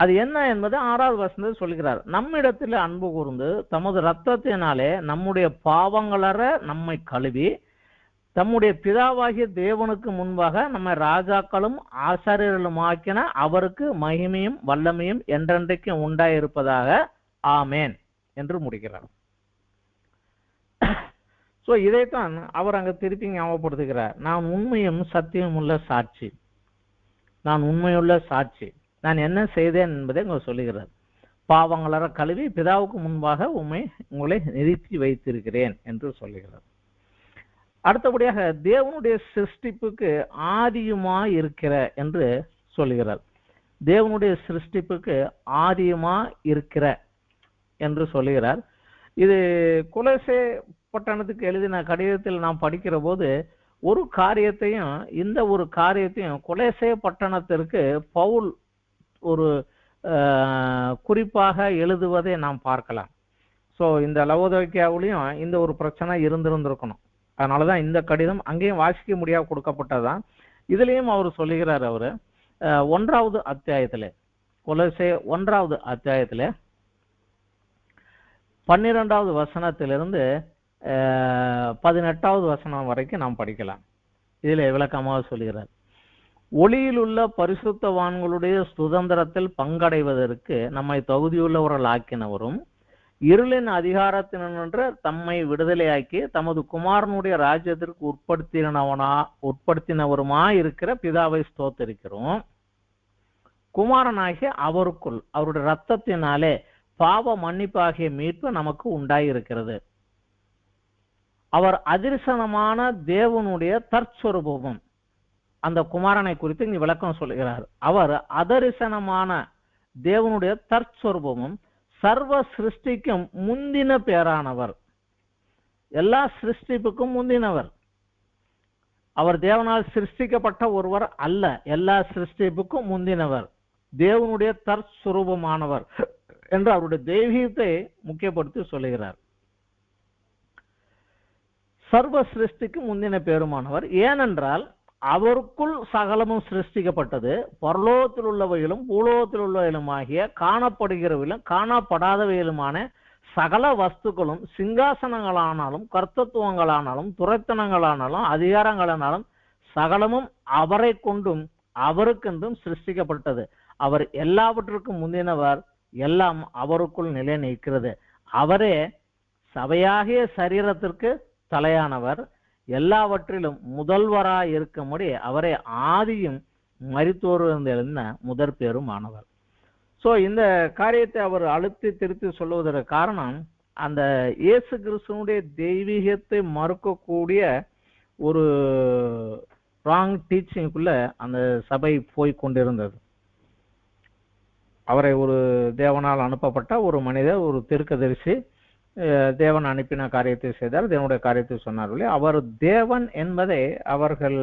A: அது என்ன என்பதை 6வது வசனத்தில் சொல்கிறார். நம்மிடத்தில் அன்பு கூர்ந்து தமது இரத்தத்தினாலே நம்முடைய பாவங்களற நம்மை கழுவி தம்முடைய பிதாவாகிய தேவனுக்கு முன்பாக நம்மை ராஜாக்களும் ஆசாரியர்களுமாக்கின அவருக்கு மகிமையும் வல்லமையும் என்றென்றைக்கும் உண்டாயிருப்பதாக, ஆமேன் என்று முடிக்கிறார். சோ இதைத்தான் அவர் அங்க திருப்பி ஞாபகப்படுத்துகிறார். நான் உண்மையும் சத்தியம் உள்ள சாட்சி, நான் உண்மையுள்ள சாட்சி, நான் என்ன செய்தேன் என்பதை இங்க சொல்லுகிறார். பாவங்களற கழுவி பிதாவுக்கு முன்பாக உங்களை நிறுத்தி வைத்திருக்கிறேன் என்று சொல்லுகிறார். அடுத்தபடியாக தேவனுடைய சிருஷ்டிப்புக்கு ஆதியுமாய் இருக்கிற என்று சொல்லுகிறார். தேவனுடைய சிருஷ்டிப்புக்கு ஆதியுமாய் இருக்கிற என்று சொல்லுகிறார். இது கொலோசே பட்டணத்துக்கு எழுதின கடிதத்தில் நாம் படிக்கிற போது ஒரு காரியத்தையும், இந்த ஒரு காரியத்தையும் கொலோசே பட்டணத்திற்கு பவுல் ஒரு குறிப்பாக எழுதுவதை நாம் பார்க்கலாம். ஸோ இந்த லவோதிக்கேயாவிலையும் இந்த ஒரு பிரச்சனை இருந்திருக்கணும். அதனாலதான் இந்த கடிதம் அங்கேயும் வாசிக்க முடியாம கொடுக்கப்பட்டதான். இதுலயும் அவர் சொல்லுகிறார். அவரு 1வது அத்தியாயத்திலே, கொலோசே 1வது அத்தியாயத்திலே 12வது வசனத்திலிருந்து 18வது வசனம் வரைக்கும் நாம் படிக்கலாம். இதுல விளக்கமாக சொல்லுகிறார். ஒளியில் உள்ள பரிசுத்தவான்களுடைய சுதந்திரத்தில் பங்கடைவதற்கு நம்மை தகுதியுள்ளவர்கள் ஆக்கினவரும் இருளின் அதிகாரத்தினின்று தம்மை விடுதலையாக்கி தமது குமாரனுடைய ராஜ்யத்திற்கு உட்படுத்தினவருமாயிருக்கிற பிதாவை ஸ்தோத்திரிக்கிறோம். குமாரனாகிய அவருக்குள் அவருடைய இரத்தத்தினாலே பாவ மன்னிப்பாகிய மீட்பு நமக்கு உண்டாயிருக்கிறது. அவர் அதிர்சனமான தேவனுடைய தற்சொரூபமும், அந்த குமாரனை குறித்து இங்கு விளக்கம் சொல்கிறார். அவர் அதரிசனமான தேவனுடைய தற்சொரூபமும் சர்வ சிருஷ்டிக்கும் முந்தின பேரானவர், எல்லா சிருஷ்டிப்புக்கும் முந்தினவர். அவர் தேவனால் சிருஷ்டிக்கப்பட்ட ஒருவர் அல்ல, எல்லா சிருஷ்டிப்புக்கும் முந்தினவர், தேவனுடைய தற்சுரூபமானவர் என்று அவருடைய தெய்வீகத்தை முக்கியப்படுத்தி சொல்லுகிறார். சர்வ சிருஷ்டிக்கு முந்தின பேருமானவர். ஏனென்றால் அவருக்குள் சகலமும் சிருஷ்டிக்கப்பட்டது, பரலோகத்தில் உள்ளவையிலும் பூலோகத்தில் உள்ளவையிலும் ஆகிய காணப்படுகிறவையிலும் காணப்படாதவையிலுமான சகல வஸ்துக்களும், சிங்காசனங்களானாலும் கர்த்தத்துவங்களானாலும் துரைத்தனங்களானாலும் அதிகாரங்களானாலும் சகலமும் அவரை கொண்டும் அவருக்கென்றும் சிருஷ்டிக்கப்பட்டது. அவர் எல்லாவற்றுக்கும் முந்தினவர், எல்லாம் அவருக்குள் நிலை நிற்கிறது. அவரே சபையாகிய சரீரத்திற்கு தலையானவர், எல்லாவற்றிலும் முதல்வராய் இருக்கும்படி அவரே ஆதியும் மரித்தோரிலிருந்து எழுந்த முதற் பேரும் ஆனவர். சோ இந்த காரியத்தை அவர் அழுத்தி திருத்தி சொல்லுவதற்கு காரணம், அந்த இயேசு கிறிஸ்துவனுடைய தெய்வீகத்தை மறுக்கக்கூடிய ஒரு ராங் டீச்சிங்குள்ள அந்த சபை போய் கொண்டிருந்தது. அவரை ஒரு தேவனால் அனுப்பப்பட்ட ஒரு மனிதர், ஒரு தீர்க்கதரிசி, தேவன் அனுப்பின காரியத்தை செய்தார், தேவனுடைய காரியத்தை சொன்னார்களே, அவர் தேவன் என்பதை அவர்கள்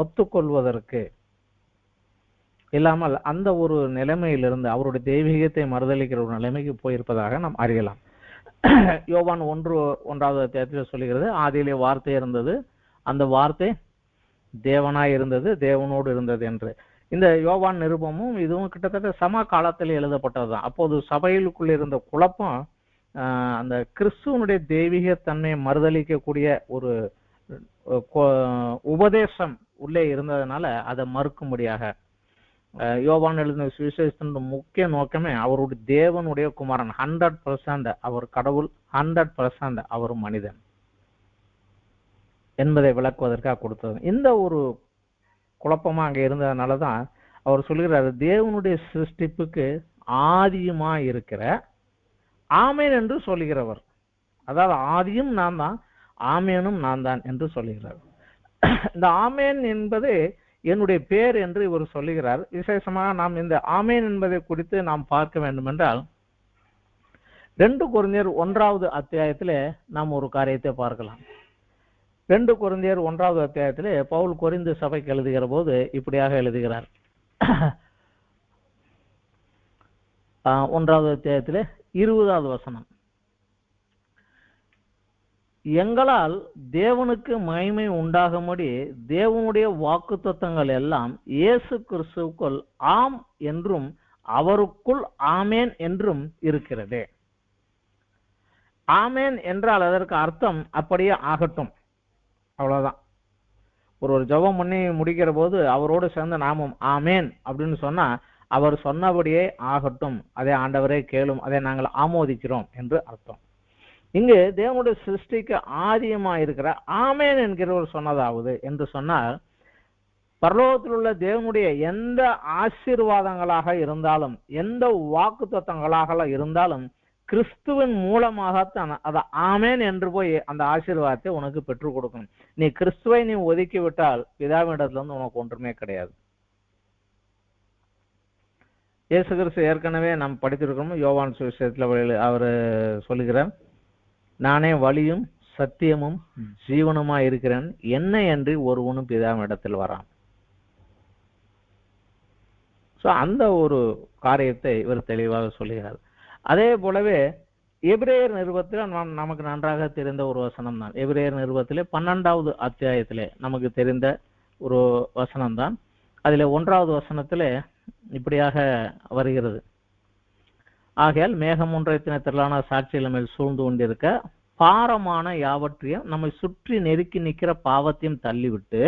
A: ஒத்துக்கொள்வதற்கு இல்லாமல் அந்த ஒரு நிலைமையிலிருந்து அவருடைய தெய்வீகத்தை மறுதளிக்கிற ஒரு நிலைமைக்கு போயிருப்பதாக நாம் அறியலாம். யோவான் 1:1 அத்தியாயத்தில் சொல்லுகிறது, ஆதியிலே வார்த்தை இருந்தது, அந்த வார்த்தை தேவனாய் இருந்தது, தேவனோடு இருந்தது என்று. இந்த யோவான் நிருபமும் இதுவும் கிட்டத்தட்ட சம காலத்தில் எழுதப்பட்டதுதான். அப்போது சபைகளுக்குள் இருந்த குழப்பம் அந்த கிறிஸ்துவனுடைய தெய்வீக தன்மையை மறுதளிக்கக்கூடிய ஒரு உபதேசம் உள்ளே இருந்ததுனால அதை மறுக்கும்படியாக யோவான் எழுதின சுவிசேஷத்தின் முக்கிய நோக்கமே அவருடைய தேவனுடைய குமாரன், 100% அவர் கடவுள், 100% அவர் மனிதன் என்பதை விளக்குவதற்காக கொடுத்தது. இந்த ஒரு குழப்பமா அங்க இருந்ததுனாலதான் அவர் சொல்லுகிறார், தேவனுடைய சிருஷ்டிப்புக்கு ஆதியுமா இருக்கிற ஆமேன் என்று சொல்லுகிறவர், அதாவது ஆதியும் நான் தான், ஆமேனும் நான் தான் என்று சொல்லுகிறார். இந்த ஆமேன் என்பது என்னுடைய பேர் என்று இவர் சொல்லுகிறார். விசேஷமாக நாம் இந்த ஆமேன் என்பதை குறித்து நாம் பார்க்க வேண்டும் என்றால் 2 கொரிந்தியர் 1வது அத்தியாயத்திலே நாம் ஒரு காரியத்தை பார்க்கலாம். 2 கொரிந்தியர் 1வது அத்தியாயத்திலே பவுல் கொரிந்து சபைக்கு எழுதுகிற போது இப்படியாக எழுதுகிறார். 1வது அத்தியாயத்திலே 20வது வசனம், எங்களால் தேவனுக்கு மகிமை உண்டாகும்படி தேவனுடைய வாக்குத்தத்தங்கள் எல்லாம் இயேசு கிறிஸ்துவுக்குள் ஆம் என்றும் அவருக்குள் ஆமேன் என்றும் இருக்கிறது. ஆமேன் என்றால் அதற்கு அர்த்தம் அப்படியே ஆகட்டும், அவ்வளவுதான். ஒரு ஜெபம் பண்ணி முடிக்கிற போது அவரோடு சேர்ந்து நாமும் ஆமேன் அப்படின்னு சொன்னா அவர் சொன்னபடியே ஆகட்டும், அதே ஆண்டவரே கேளும், அதை நாங்கள் ஆமோதிக்கிறோம் என்று அர்த்தம். இங்கு தேவனுடைய சிருஷ்டிக்கு ஆதியமா இருக்கிற ஆமேன் என்கிறவர் சொன்னதாவது என்று சொன்னால், பரலோகத்தில் உள்ள தேவனுடைய எந்த ஆசீர்வாதங்களாக இருந்தாலும், எந்த வாக்கு தத்தங்களாக இருந்தாலும் கிறிஸ்துவின் மூலமாகத்தான் அதை ஆமேன் என்று போய் அந்த ஆசீர்வாதத்தை உனக்கு பெற்றுக் கொடுக்கணும். நீ கிறிஸ்துவை நீ ஒதுக்கி விட்டால் பிதாவிடத்துல இருந்து உனக்கு ஒன்றுமே கிடையாது. இயேசு கிறிஸ்து ஏற்கனவே நாம் படித்திருக்கிறோம். யோவான் சுவிசேஷத்துல அவர் சொல்லுகிறார், நானே வழியும் சத்தியமும் ஜீவனுமா இருக்கிறேன், என்னை அன்றி ஒருவனும் பிதாவிடத்தில் வரான். அந்த ஒரு காரியத்தை இவர் தெளிவாக சொல்லுகிறார். அதே போலவே எபிரேயர் நிருபத்தில் நமக்கு நன்றாக தெரிந்த ஒரு வசனம் தான். எபிரேயர் நிருபத்திலே 12வது அத்தியாயத்திலே நமக்கு தெரிந்த ஒரு வசனம் தான். அதில் 1வது வசனத்திலே இப்படியாக வருகிறது, ஆகையால் மேகம் ஒன்றை தினத்திலான சாட்சிகள் மேல் சூழ்ந்து கொண்டிருக்க பாரமான யாவற்றையும் நம்மை சுற்றி நெருக்கி நிற்கிற பாவத்தையும் தள்ளிவிட்டு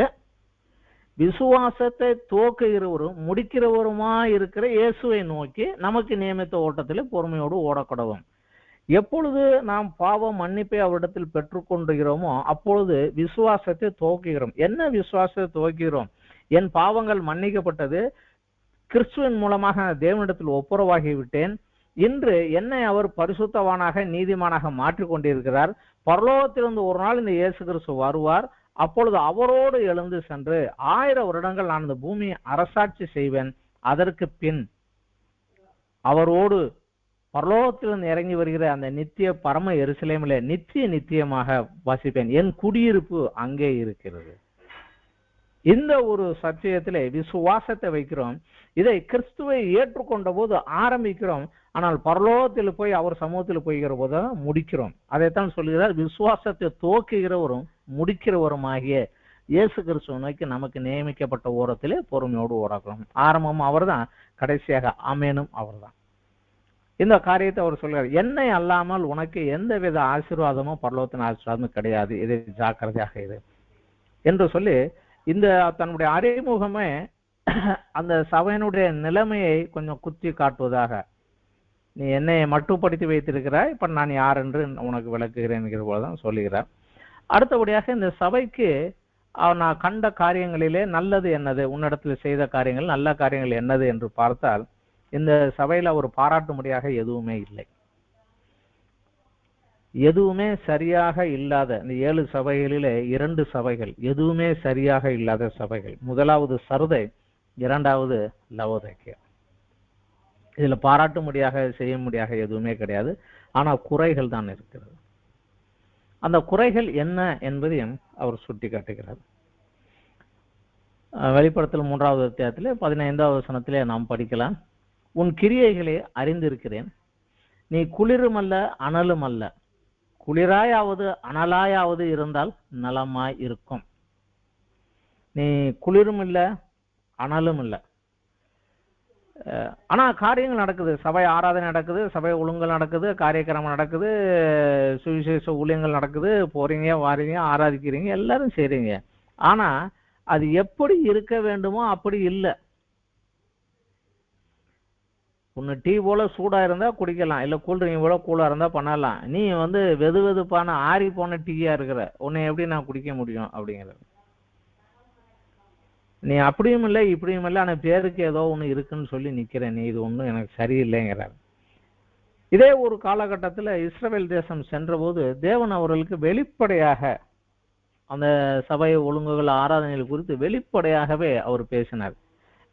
A: விசுவாசத்தை துவக்குகிறவரும் முடிக்கிறவருமா இருக்கிற இயேசுவை நோக்கி நமக்கு நியமித்த ஓட்டத்திலே பொறுமையோடு ஓடக்கூடவும். எப்பொழுது நாம் பாவ மன்னிப்பை அவரிடத்தில் பெற்றுக்கொண்டுகிறோமோ அப்பொழுது விசுவாசத்தை துவக்குகிறோம். என்ன விசுவாசத்தை துவக்குகிறோம்? என் பாவங்கள் மன்னிக்கப்பட்டது, கிறிஸ்துவின் மூலமாக தேவனிடத்தில் ஒப்புரவாகி விட்டேன், இன்று என்னை அவர் பரிசுத்தவானாக நீதிமானாக மாற்றிக் கொண்டிருக்கிறார், பரலோகத்திலிருந்து ஒரு நாள் இந்த இயேசு கிறிஸ்து வருவார், அப்பொழுது அவரோடு எழுந்து சென்று 1000 வருடங்கள் நான் இந்த பூமியை அரசாட்சி செய்வேன், அதற்கு பின் அவரோடு பரலோகத்திலிருந்து இறங்கி வருகிற அந்த நித்திய பரம எருசலேமிலே நித்தியமாக வசிப்பேன், என் குடியிருப்பு அங்கே இருக்கிறது. இந்த ஒரு சத்தியத்திலே விசுவாசத்தை வைக்கிறோம். இதை கிறிஸ்துவை ஏற்றுக்கொண்ட போது ஆரம்பிக்கிறோம், ஆனால் பரலோகத்தில் போய் அவர் சமூகத்தில் போய்கிற போது முடிக்கிறோம். அதைத்தான் சொல்கிறார், விசுவாசத்தை துவக்குகிறவரும் முடிக்கிறவருமாகிய இயேசு கிறிஸ்துவை நோக்கி நமக்கு நியமிக்கப்பட்ட ஓரத்திலே பொறுமையோடு ஓடக்கிறோம். ஆரம்பம் அவர்தான், கடைசியாக ஆமேனும் அவர்தான். இந்த காரியத்தை அவர் சொல்கிறார், என்னை அல்லாமல் உனக்கு எந்தவித ஆசீர்வாதமோ பரலோகத்தின் ஆசீர்வாதமும் கிடையாது, இதை ஜாக்கிரதையாக இது என்று சொல்லி இந்த தன்னுடைய அறிமுகமே அந்த சபையினுடைய நிலைமையை கொஞ்சம் குத்தி காட்டுவதாக, நீ என்னை மட்டுப்படுத்தி வைத்திருக்கிறாய், இப்ப நான் யார் என்று உனக்கு விளக்குகிறேன் என்கிற போலதான் சொல்லுகிறார். அடுத்தபடியாக இந்த சபைக்கு நான் கண்ட காரியங்களிலே நல்லது என்னது, உன்னிடத்தில் செய்த காரியங்கள் நல்ல காரியங்கள் என்னது என்று பார்த்தால் இந்த சபையில ஒரு பாராட்டும்படியாக எதுவுமே இல்லை. எதுவுமே சரியாக இல்லாத இந்த 7 சபைகளிலே 2 சபைகள் எதுவுமே சரியாக இல்லாத சபைகள். முதலாவது சர்தை, 2வது லவோதிக்கேயா. இதுல பாராட்டும்படியாக செய்ய முடியாக எதுவுமே கிடையாது, ஆனா குறைகள் தான் இருக்கிறது. அந்த குறைகள் என்ன என்பதையும் அவர் சுட்டி காட்டுகிறார். வெளிப்படுத்தல் 3வது அத்தியாயத்திலே 15வது வசனத்திலே நாம் படிக்கலாம், உன் கிரியைகளை அறிந்திருக்கிறேன், நீ குளிரும் அல்ல அனலும் அல்ல, குளிராயாவது அனலாயாவது இருந்தால் நலமாய் இருக்கும். நீ குளிரும் இல்லை அனலும் இல்லை, ஆனா காரியங்கள் நடக்குது, சபை ஆராதனை நடக்குது, சபை ஒழுங்கல் நடக்குது, காரியக்கிரமம் நடக்குது, சுவிசேஷ ஊழியங்கள் நடக்குது, போறீங்க வாரீங்க ஆராதிக்கிறீங்க எல்லாரும் செய்றீங்க. ஆனா அது எப்படி இருக்க வேண்டுமோ அப்படி இல்லை. ஒன்று டீ போல சூடா இருந்தா குடிக்கலாம், இல்லை கூல்ட்ரிங்க் போல கூலா இருந்தா பண்ணலாம். நீ வெது வெதுப்பான ஆறி போன டீயா இருக்கிற, உன்னை எப்படி நான் குடிக்க முடியும் அப்படிங்கிறது. நீ அப்படியும் இல்லை இப்படியும் இல்லை, ஆனா பேருக்கு ஏதோ ஒண்ணு இருக்குன்னு சொல்லி நிக்கிறேன், நீ இது ஒண்ணும் எனக்கு சரியில்லைங்கிறார். இதே ஒரு காலகட்டத்தில் இஸ்ரவேல் தேசம் சென்ற போது தேவன் அவர்களுக்கு வெளிப்படையாக அந்த சபை ஒழுங்குகள் ஆராதனைகள் குறித்து வெளிப்படையாகவே அவர் பேசினார்.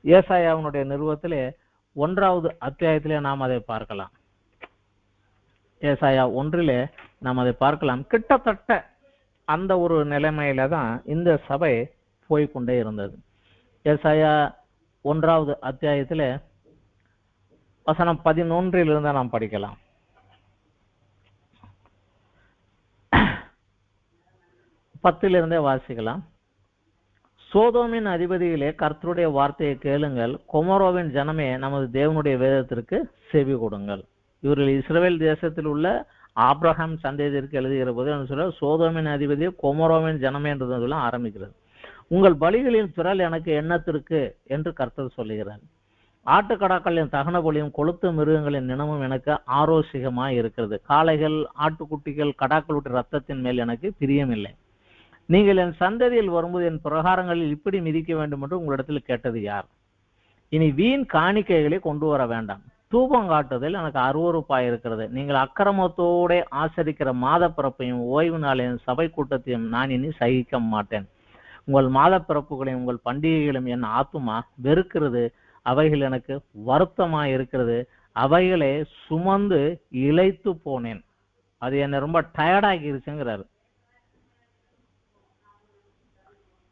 A: ஏசாயாவினுடைய நிறுவத்திலே 1வது அத்தியாயத்திலே நாம் அதை பார்க்கலாம். ஏசாயா 1 நாம் அதை பார்க்கலாம். கிட்டத்தட்ட அந்த ஒரு நிலைமையில தான் இந்த சபை போய்கொண்டே இருந்தது. ஏசாயா 1வது அத்தியாயத்திலே வசனம் 11 நாம் படிக்கலாம். 10 வாசிக்கலாம். சோதோமின் அதிபதிகளே, கர்த்தருடைய வார்த்தையை கேளுங்கள், கொமோரோவின் ஜனமே, நமது தேவனுடைய வேதத்திற்கு செவி கொடுங்கள். இவர்கள் இஸ்ரவேல் தேசத்தில் உள்ள ஆபிரகாம் சந்ததியருக்கு எழுதுகிற போது சொல்ல சோதோமின் அதிபதியை கொமோரோவின் ஜனமே என்றது ஆரம்பிக்கிறது. உங்கள் பலிகளின் திரள் எனக்கு எண்ணத்திற்கு என்று கர்த்தர் சொல்லுகிறார். ஆட்டுக்கடாக்களின் தகன பலியும் கொளுத்த மிருகங்களின் நினமும் எனக்கு ஆரோசிகமாய் இருக்கிறது. காளைகள் ஆட்டுக்குட்டிகள் கடாக்களுடைய ரத்தத்தின் மேல் எனக்கு பிரியமில்லை. நீங்கள் என் சந்ததியில் வரும்போது என் பிரகாரங்களில் இப்படி மிதிக்க வேண்டும் என்று உங்களிடத்தில் கேட்டது யார்? இனி வீண் காணிக்கைகளை கொண்டு வர வேண்டாம். தூபம் காட்டுதல் எனக்கு அருவருப்பாய் இருக்கிறது. நீங்கள் அக்கிரமத்தோட ஆசரிக்கிற மாத பிறப்பையும் ஓய்வு நாளையும் சபை கூட்டத்தையும் நான் இனி சகிக்க மாட்டேன். உங்கள் மாத பிறப்புகளையும் உங்கள் பண்டிகைகளையும் என் ஆத்துமா வெறுக்கிறது. அவைகள் எனக்கு வருத்தமாய் இருக்கிறது. அவைகளை சுமந்து இளைத்து போனேன். அது என்னை ரொம்ப டயர்டாகிருச்சுங்கிறாரு.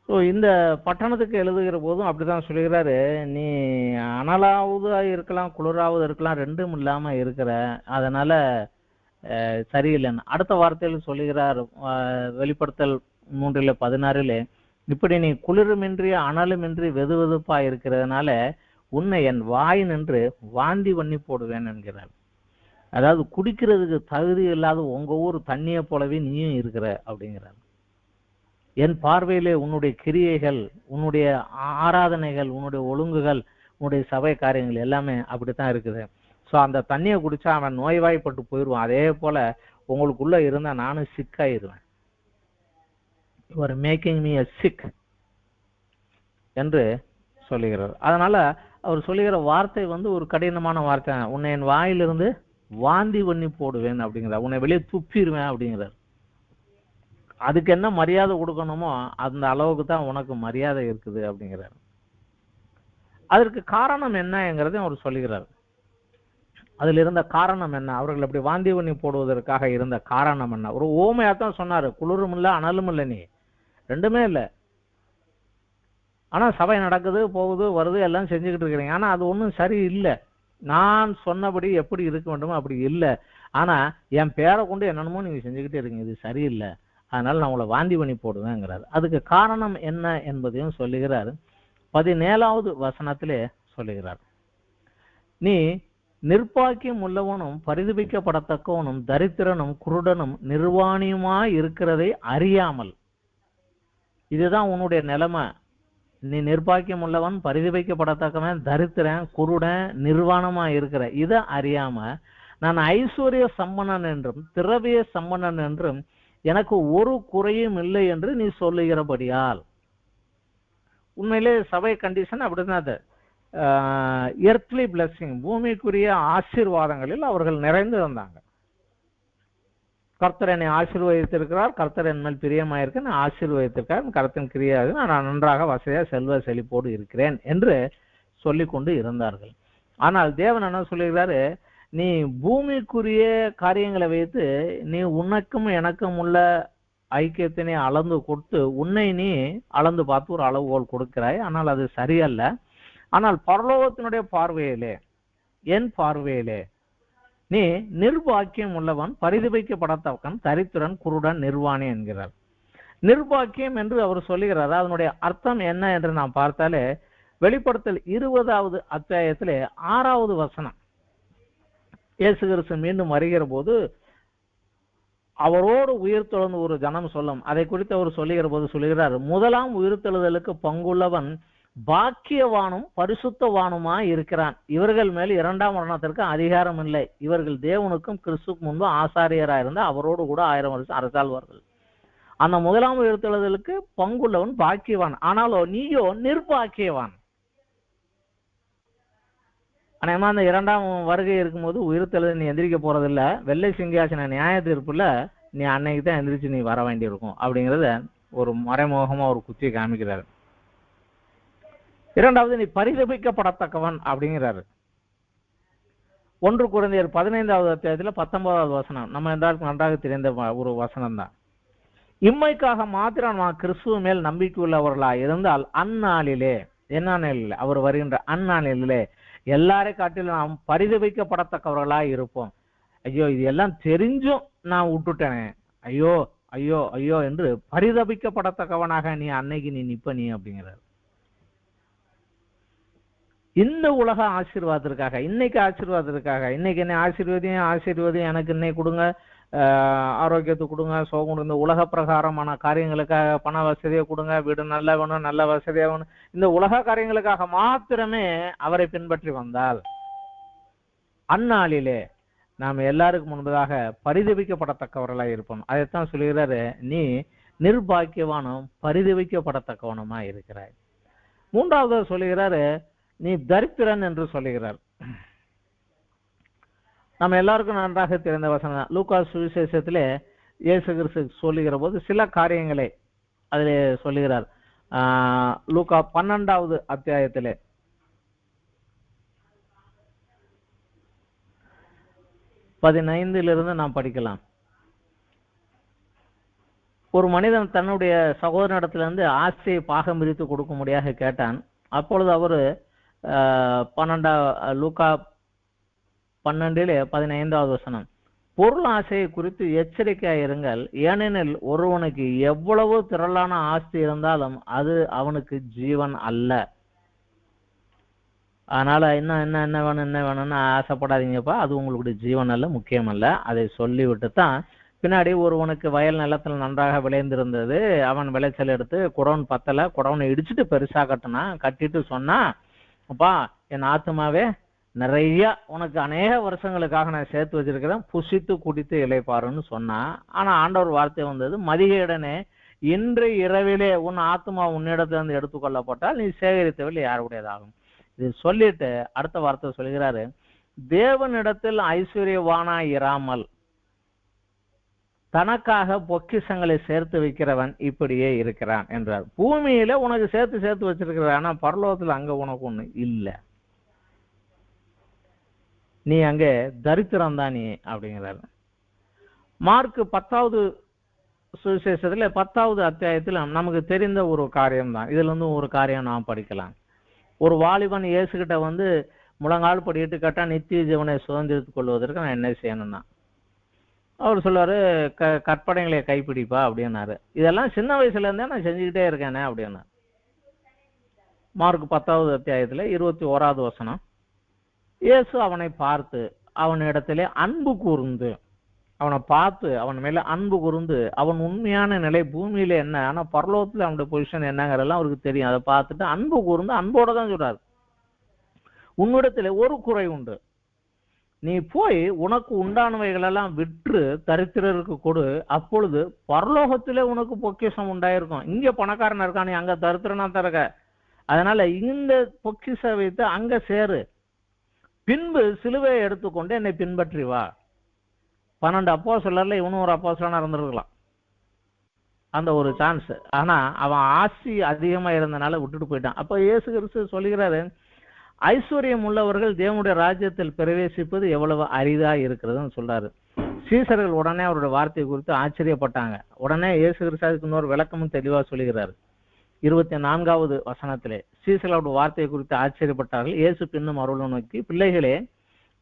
A: ஸோ இந்த பட்டணத்துக்கு எழுதுகிற போதும் அப்படிதான் சொல்லுகிறாரு. நீ அனலாவது இருக்கலாம், குளிராவது இருக்கலாம், ரெண்டும் இல்லாம இருக்கிற, அதனால சரியில்லைன்னு அடுத்த வார்த்தையில் சொல்லுகிறார். வெளிப்படுத்தல் 3:16 இப்படி நீ குளிருமின்றி அனலுமின்றி வெது வெதுப்பா இருக்கிறதுனால உன்னை என் வாய் நின்று வாந்தி பண்ணி போடுவேன் என்கிறார். அதாவது குடிக்கிறதுக்கு தகுதி இல்லாத உங்க ஊர் தண்ணியை போலவே நீயும் இருக்கிற அப்படிங்கிறார். என் பார்வையிலே உன்னுடைய கிரியைகள், உன்னுடைய ஆராதனைகள், உன்னுடைய ஒழுங்குகள், உன்னுடைய சபை காரியங்கள் எல்லாமே அப்படித்தான் இருக்குது. ஸோ அந்த தண்ணியை குடிச்சா அவன் நோய்வாய்ப்பட்டு போயிடுவான். அதே போல உங்களுக்குள்ள இருந்தா நானும் சிக்காயிருவேன். You are making me a sick என்று சொல்லுகிறார். அதனால அவர் சொல்லுகிற வார்த்தை ஒரு கடினமான வார்த்தை. உன்னை என் வாயிலிருந்து வாந்தி பண்ணி போடுவேன் அப்படிங்கிறார். உன்னை வெளியே துப்பிடுவேன் அப்படிங்கிறார். அதுக்கு என்ன மரியாதை கொடுக்கணுமோ அந்த அளவுக்கு தான் உனக்கு மரியாதை இருக்குது அப்படிங்கிறார். அதற்கு காரணம் என்னங்கிறதை அவர் சொல்லுகிறார். அதுல இருந்த காரணம் என்ன, அவர்கள் அப்படி வாந்தி பண்ணி போடுவதற்காக இருந்த காரணம் என்ன? ஒரு ஓமையாத்தான் சொன்னாரு. குளிரும் இல்லை அனலும் இல்லை, நீ ரெண்டுமே இல்லை. ஆனா சபை நடக்குது, போகுது, வருது, எல்லாம் செஞ்சுக்கிட்டு இருக்கிறீங்க. ஆனா அது ஒன்றும் சரி இல்லை. நான் சொன்னபடி எப்படி இருக்க வேண்டுமோ அப்படி இல்லை. ஆனா என் பேரை கொண்டு என்னென்னமோ நீங்க செஞ்சுக்கிட்டே இருக்கீங்க, இது சரியில்லை, அதனால நான் உங்களை வாந்தி பண்ணி போடுவேங்கிறார். அதுக்கு காரணம் என்ன என்பதையும் சொல்லுகிறார். 17வது வசனத்திலே சொல்லுகிறார். நீ நிர்பாக்கியம் உள்ளவனும் பரிதபிக்கப்படத்தக்கவனும் தரித்திரனும் குருடனும் நிர்வாணியுமாய் இருக்கிறதை அறியாமல், இதுதான் உன்னுடைய நிலைமை. நீ நிர்பாக்கியம் உள்ளவன், பரிதபிக்கப்படத்தக்கவன், தரித்திரன், குருடன், நிர்வாணமா இருக்கிற இதை அறியாம நான் ஐஸ்வர்ய சம்பனன் என்றும் திரவிய சம்பனன் என்றும் எனக்கு ஒரு குறையும் இல்லை என்று நீ சொல்லுகிறபடியால். உண்மையிலே சபை கண்டிஷன் அப்படிதான். அது எர்த்லி பிளஸிங், பூமிக்குரிய ஆசீர்வாதங்களில் அவர்கள் நிறைந்து இருந்தாங்க. கர்த்தர் என்னை ஆசீர்வதித்திருக்கிறார், கர்த்தர் என் மேல் பிரியமாயிருக்கு, நான் ஆசீர்வதித்திருக்கார், கர்த்தன் கிரியாது, நான் நன்றாக வசதியாக செல்வ செழிப்போடு இருக்கிறேன் என்று சொல்லிக்கொண்டு இருந்தார்கள். ஆனால் தேவன் என்ன சொல்லுகிறாரு, நீ பூமிக்குரிய காரியங்களை வைத்து நீ உனக்கும் எனக்கும் உள்ள ஐக்கியத்தினை அளந்து கொடுத்து உன்னை நீ அளந்து பார்த்து ஒரு அளவுகோல் கொடுக்கிறாய். ஆனால் அது சரியல்ல. ஆனால் பரலோகத்தினுடைய பார்வையிலே, என் பார்வையிலே நீ நிர்பாக்கியம் உள்ளவன், பரிதபிக்கப்படத்தக்கன், தரித்திரன், குருடன், நிர்வாணி என்கிறார். நிர்பாக்கியம் என்று அவர் சொல்லுகிறார். அதனுடைய அர்த்தம் என்ன என்று நாம் பார்த்தாலே, வெளிப்படுத்தல் 20வது அத்தியாயத்திலே 6வது வசனம், இயேசு கிறிஸ்து மீண்டும் வருகிற போது அவரோடு உயிர்த்தெழுந்த ஒரு ஜனம் சொல்லும். அதை குறித்து அவர் சொல்லுகிற போது சொல்லுகிறார், முதலாம் உயிர்த்தெழுதலுக்கு பங்குள்ளவன் பாக்கியவானும் பரிசுத்தவானுமாய் இருக்கிறான். இவர்கள் மேல் இரண்டாம் மரணத்திற்கு அதிகாரம் இல்லை. இவர்கள் தேவனுக்கும் கிறிஸ்துக்கு முன்பு ஆசாரியராயிருந்த அவரோடு கூட 1000 வருஷம் அரசாள்வார்கள். அந்த முதலாம் உயிர்த்தெழுதலுக்கு பங்குள்ளவன் பாக்கியவான், ஆனாலோ நீயோ நிர்பாக்கியவான். ஆனா அந்த இரண்டாம் வருகை இருக்கும்போது உயிர்த்தெழுதல் நீ எந்திரிக்க போறதில்ல. வெள்ளை சிங்காசன நியாய தீர்ப்புல நீ அன்னைக்கு தான் எந்திரிச்சு நீ வர வேண்டி இருக்கும் அப்படிங்கறத ஒரு மறைமுகமா ஒரு குத்தியை காமிக்கிறாரு. இரண்டாவது, நீ பரிதபிக்கப்படத்தக்கவன் அப்படிங்கிறாரு. 1 கொரிந்தியர் 15வது அத்தியாயத்துல 19வது வசனம் நம்ம எல்லாருக்கும் நன்றாக தெரிந்த ஒரு வசனம் தான். இம்மைக்காக மாத்திரம் நாம் கிறிஸ்துவ மேல் நம்பிக்கை உள்ளவர்களா இருந்தால் அந்நாளிலே, என்ன நாளிலே? அவர் வருகின்ற அந்நாளிலே எல்லாரை காட்டிலும் நாம் பரிதபிக்கப்படத்தக்கவர்களா இருப்போம். ஐயோ இது எல்லாம் தெரிஞ்சும் நான் விட்டுட்டேனே, ஐயோ ஐயோ ஐயோ என்று பரிதபிக்கப்படத்தக்கவனாக நீ அன்னைக்கு நீ நிப்ப நீ அப்படிங்கிறார். இந்த உலக ஆசீர்வாதத்திற்காக, இன்னைக்கு ஆசீர்வாதத்திற்காக, இன்னைக்கு என்ன ஆசீர்வாதம் எனக்கு இன்னைக்கு கொடுங்க, ஆரோக்கியத்தை கொடுங்க, சோகம் கொடுங்க, உலக பிரகாரமான காரியங்களுக்காக பண வசதியை கொடுங்க, வீடு நல்லா வேணும், நல்ல வசதியா வேணும், இந்த உலக காரியங்களுக்காக மாத்திரமே அவரை பின்பற்றி வந்தால் அந்நாளிலே நாம் எல்லாருக்கும் முன்பதாக பரிதபிக்கப்படத்தக்கவர்களாக இருப்போம். அதைத்தான் சொல்லுகிறாரு, நீ நிர்பாக்கியவானும் பரிதபிக்கப்படத்தக்கவனுமா இருக்கிறாய். மூன்றாவது சொல்லுகிறாரு, நீ தரித்திரன் என்று சொல்லுகிறார். நம்ம எல்லாருக்கும் நன்றாக தெரிந்த வசனம் லூக்கா சுவிசேஷத்திலே இயேசு கிறிஸ்து சொல்லுகிற போது சில காரியங்களை அதிலே சொல்லுகிறார். லூக்கா 12வது அத்தியாயத்திலே 15 நாம் படிக்கலாம். ஒரு மனிதன் தன்னுடைய சகோதரனிடத்திலிருந்து ஆஸ்தியை பாகம் பிரித்து கொடுக்கும்படியாக கேட்டான். அப்பொழுது அவரு லூக்கா 12:15வது வசனம், பொருள் ஆசையை குறித்து எச்சரிக்கையாயிருங்கள், ஏனெனில் ஒருவனுக்கு எவ்வளவு திரளான ஆஸ்தி இருந்தாலும் அது அவனுக்கு ஜீவன் அல்ல. அதனால என்ன வேணும்னு ஆசைப்படாதீங்கப்பா, அது உங்களுக்கு ஜீவன் அல்ல, முக்கியம் அல்ல. அதை சொல்லிவிட்டுத்தான் பின்னாடி ஒருவனுக்கு வயல் நிலத்துல நன்றாக விளைந்திருந்தது, அவன் விளைச்சல் எடுத்து குடவன் பத்தல, குடவனை இடிச்சுட்டு பெருசா கட்டிட்டு சொன்னா, அப்பா என் ஆத்மாவே நிறைய உனக்கு அநேக வருஷங்களுக்காக நான் சேர்த்து வச்சிருக்கிறேன், புசித்து குடித்து இளைப்பாருன்னு சொன்னா. ஆனா ஆண்டவர் வார்த்தை வந்தது, மதிகையுடனே இன்று இரவிலே உன் ஆத்மா உன்னிடத்திலிருந்து எடுத்துக்கொள்ளப்பட்டால் நீ சேகரித்தவள் யாருடையதாகும். இது சொல்லிட்டு அடுத்த வார்த்தை சொல்கிறாரு, தேவனிடத்தில் ஐஸ்வர்யவானாய் இராமல் தனக்காக பொக்கிஷங்களை சேர்த்து வைக்கிறவன் இப்படியே இருக்கிறான் என்றார். பூமியில உனக்கு சேர்த்து வச்சிருக்கிற, ஆனா பரலோகத்துல அங்க உனக்கு ஒண்ணு இல்ல, நீ அங்கே தரித்திரம் தான் நீ அப்படிங்கிறாரு. மார்க் 10வது சுவிசேஷத்துல 10வது அத்தியாயத்துல நமக்கு தெரிந்த ஒரு காரியம் தான். இதுல இருந்து ஒரு காரியம் நாம் படிக்கலாம். ஒரு வாலிபன் இயேசுகிட்ட வந்து முழங்கால் படிட்டு கேட்டா, நித்திய ஜீவனை சுதந்திரித்துக் கொள்வதற்கு நான் என்ன செய்யணும்னா, அவர் சொல்லுவாரு, கற்பனைகளை கைப்பிடிப்பா அப்படின்னாரு. இதெல்லாம் சின்ன வயசுல இருந்தே நான் செஞ்சுக்கிட்டே இருக்கேனே அப்படின்னா. மார்க் 10வது அத்தியாயத்துல 21வது வசனம், இயேசு அவனை பார்த்து அவனிடத்திலே அன்பு கூர்ந்து, அவனை பார்த்து அவன் மேல அன்பு கூர்ந்து, அவன் உண்மையான நிலை பூமியில என்ன, ஆனா பரலோகத்துல அவனுடைய பொசிஷன் என்னங்கிறதெல்லாம் அவருக்கு தெரியும். அதை பார்த்துட்டு அன்பு கூர்ந்து அன்போட தான் சொல்றாரு, உன்னிடத்திலே ஒரு குறை உண்டு, நீ போய் உனக்கு உண்டானவைகளெல்லாம் விற்று தரித்திரருக்கு கொடு, அப்பொழுது பரலோகத்திலே உனக்கு பொக்கிஷம் உண்டாயிருக்கும். இங்க பணக்காரன் இருக்கான், நீ அங்க தரித்திரனா தரக, அதனால இந்த பொக்கிஷ வைத்து அங்க சேரு, பின்பு சிலுவையை எடுத்துக்கொண்டு என்னை பின்பற்றி வா. 12 அப்போஸ்தலர்ல இவனும் ஒரு அப்போஸ்தலனா இருந்திருக்கலாம், அந்த ஒரு சான்ஸ். ஆனா அவன் ஆசி அதிகமா இருந்தனால விட்டுட்டு போயிட்டான். அப்ப இயேசு கிறிஸ்து சொல்லுகிறாரு, ஐஸ்வர்யம் உள்ளவர்கள் தேவனுடைய ராஜ்யத்தில் பிரவேசிப்பது எவ்வளவு அரிதா இருக்கிறதுன்னு சொல்றாரு. சீசர்கள் உடனே அவருடைய வார்த்தையை குறித்து ஆச்சரியப்பட்டாங்க. உடனே இயேசு கிறிஸ்து அதுக்கு இன்னொரு விளக்கமும் தெளிவா சொல்லுகிறாரு. 24வது வசனத்திலே சீசர்களோட வார்த்தையை குறித்து ஆச்சரியப்பட்டார்கள். இயேசு பின்னும் அவர்களை நோக்கி, பிள்ளைகளே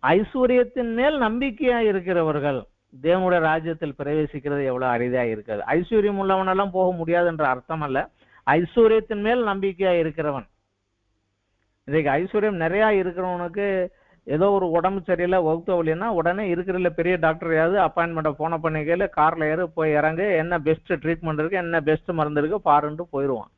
A: ஐஸ்வர்யத்தின் மேல் நம்பிக்கையா இருக்கிறவர்கள் தேவனுடைய ராஜ்யத்தில் பிரவேசிக்கிறது எவ்வளவு அரிதா இருக்கிறது. ஐஸ்வர்யம் உள்ளவன் எல்லாம் போக முடியாது என்ற அர்த்தம் அல்ல. ஐஸ்வர்யத்தின் மேல் நம்பிக்கையா இருக்கிறவன். இன்னைக்கு ஐஸ்வர்யம் நிறைய இருக்கிறவனுக்கு ஏதோ ஒரு உடம்பு சரியில்லை வகுத்த வழின்னா உடனே இருக்கிறதுல பெரிய டாக்டர் யாவது அப்பாயின்மெண்ட்டை போன பண்ணிக்கையில கார்ல ஏறு போய் இறங்கு, என்ன பெஸ்ட் ட்ரீட்மெண்ட் இருக்கு, என்ன பெஸ்ட் மருந்து இருக்கு பாருன்ட்டு போயிடுவான்.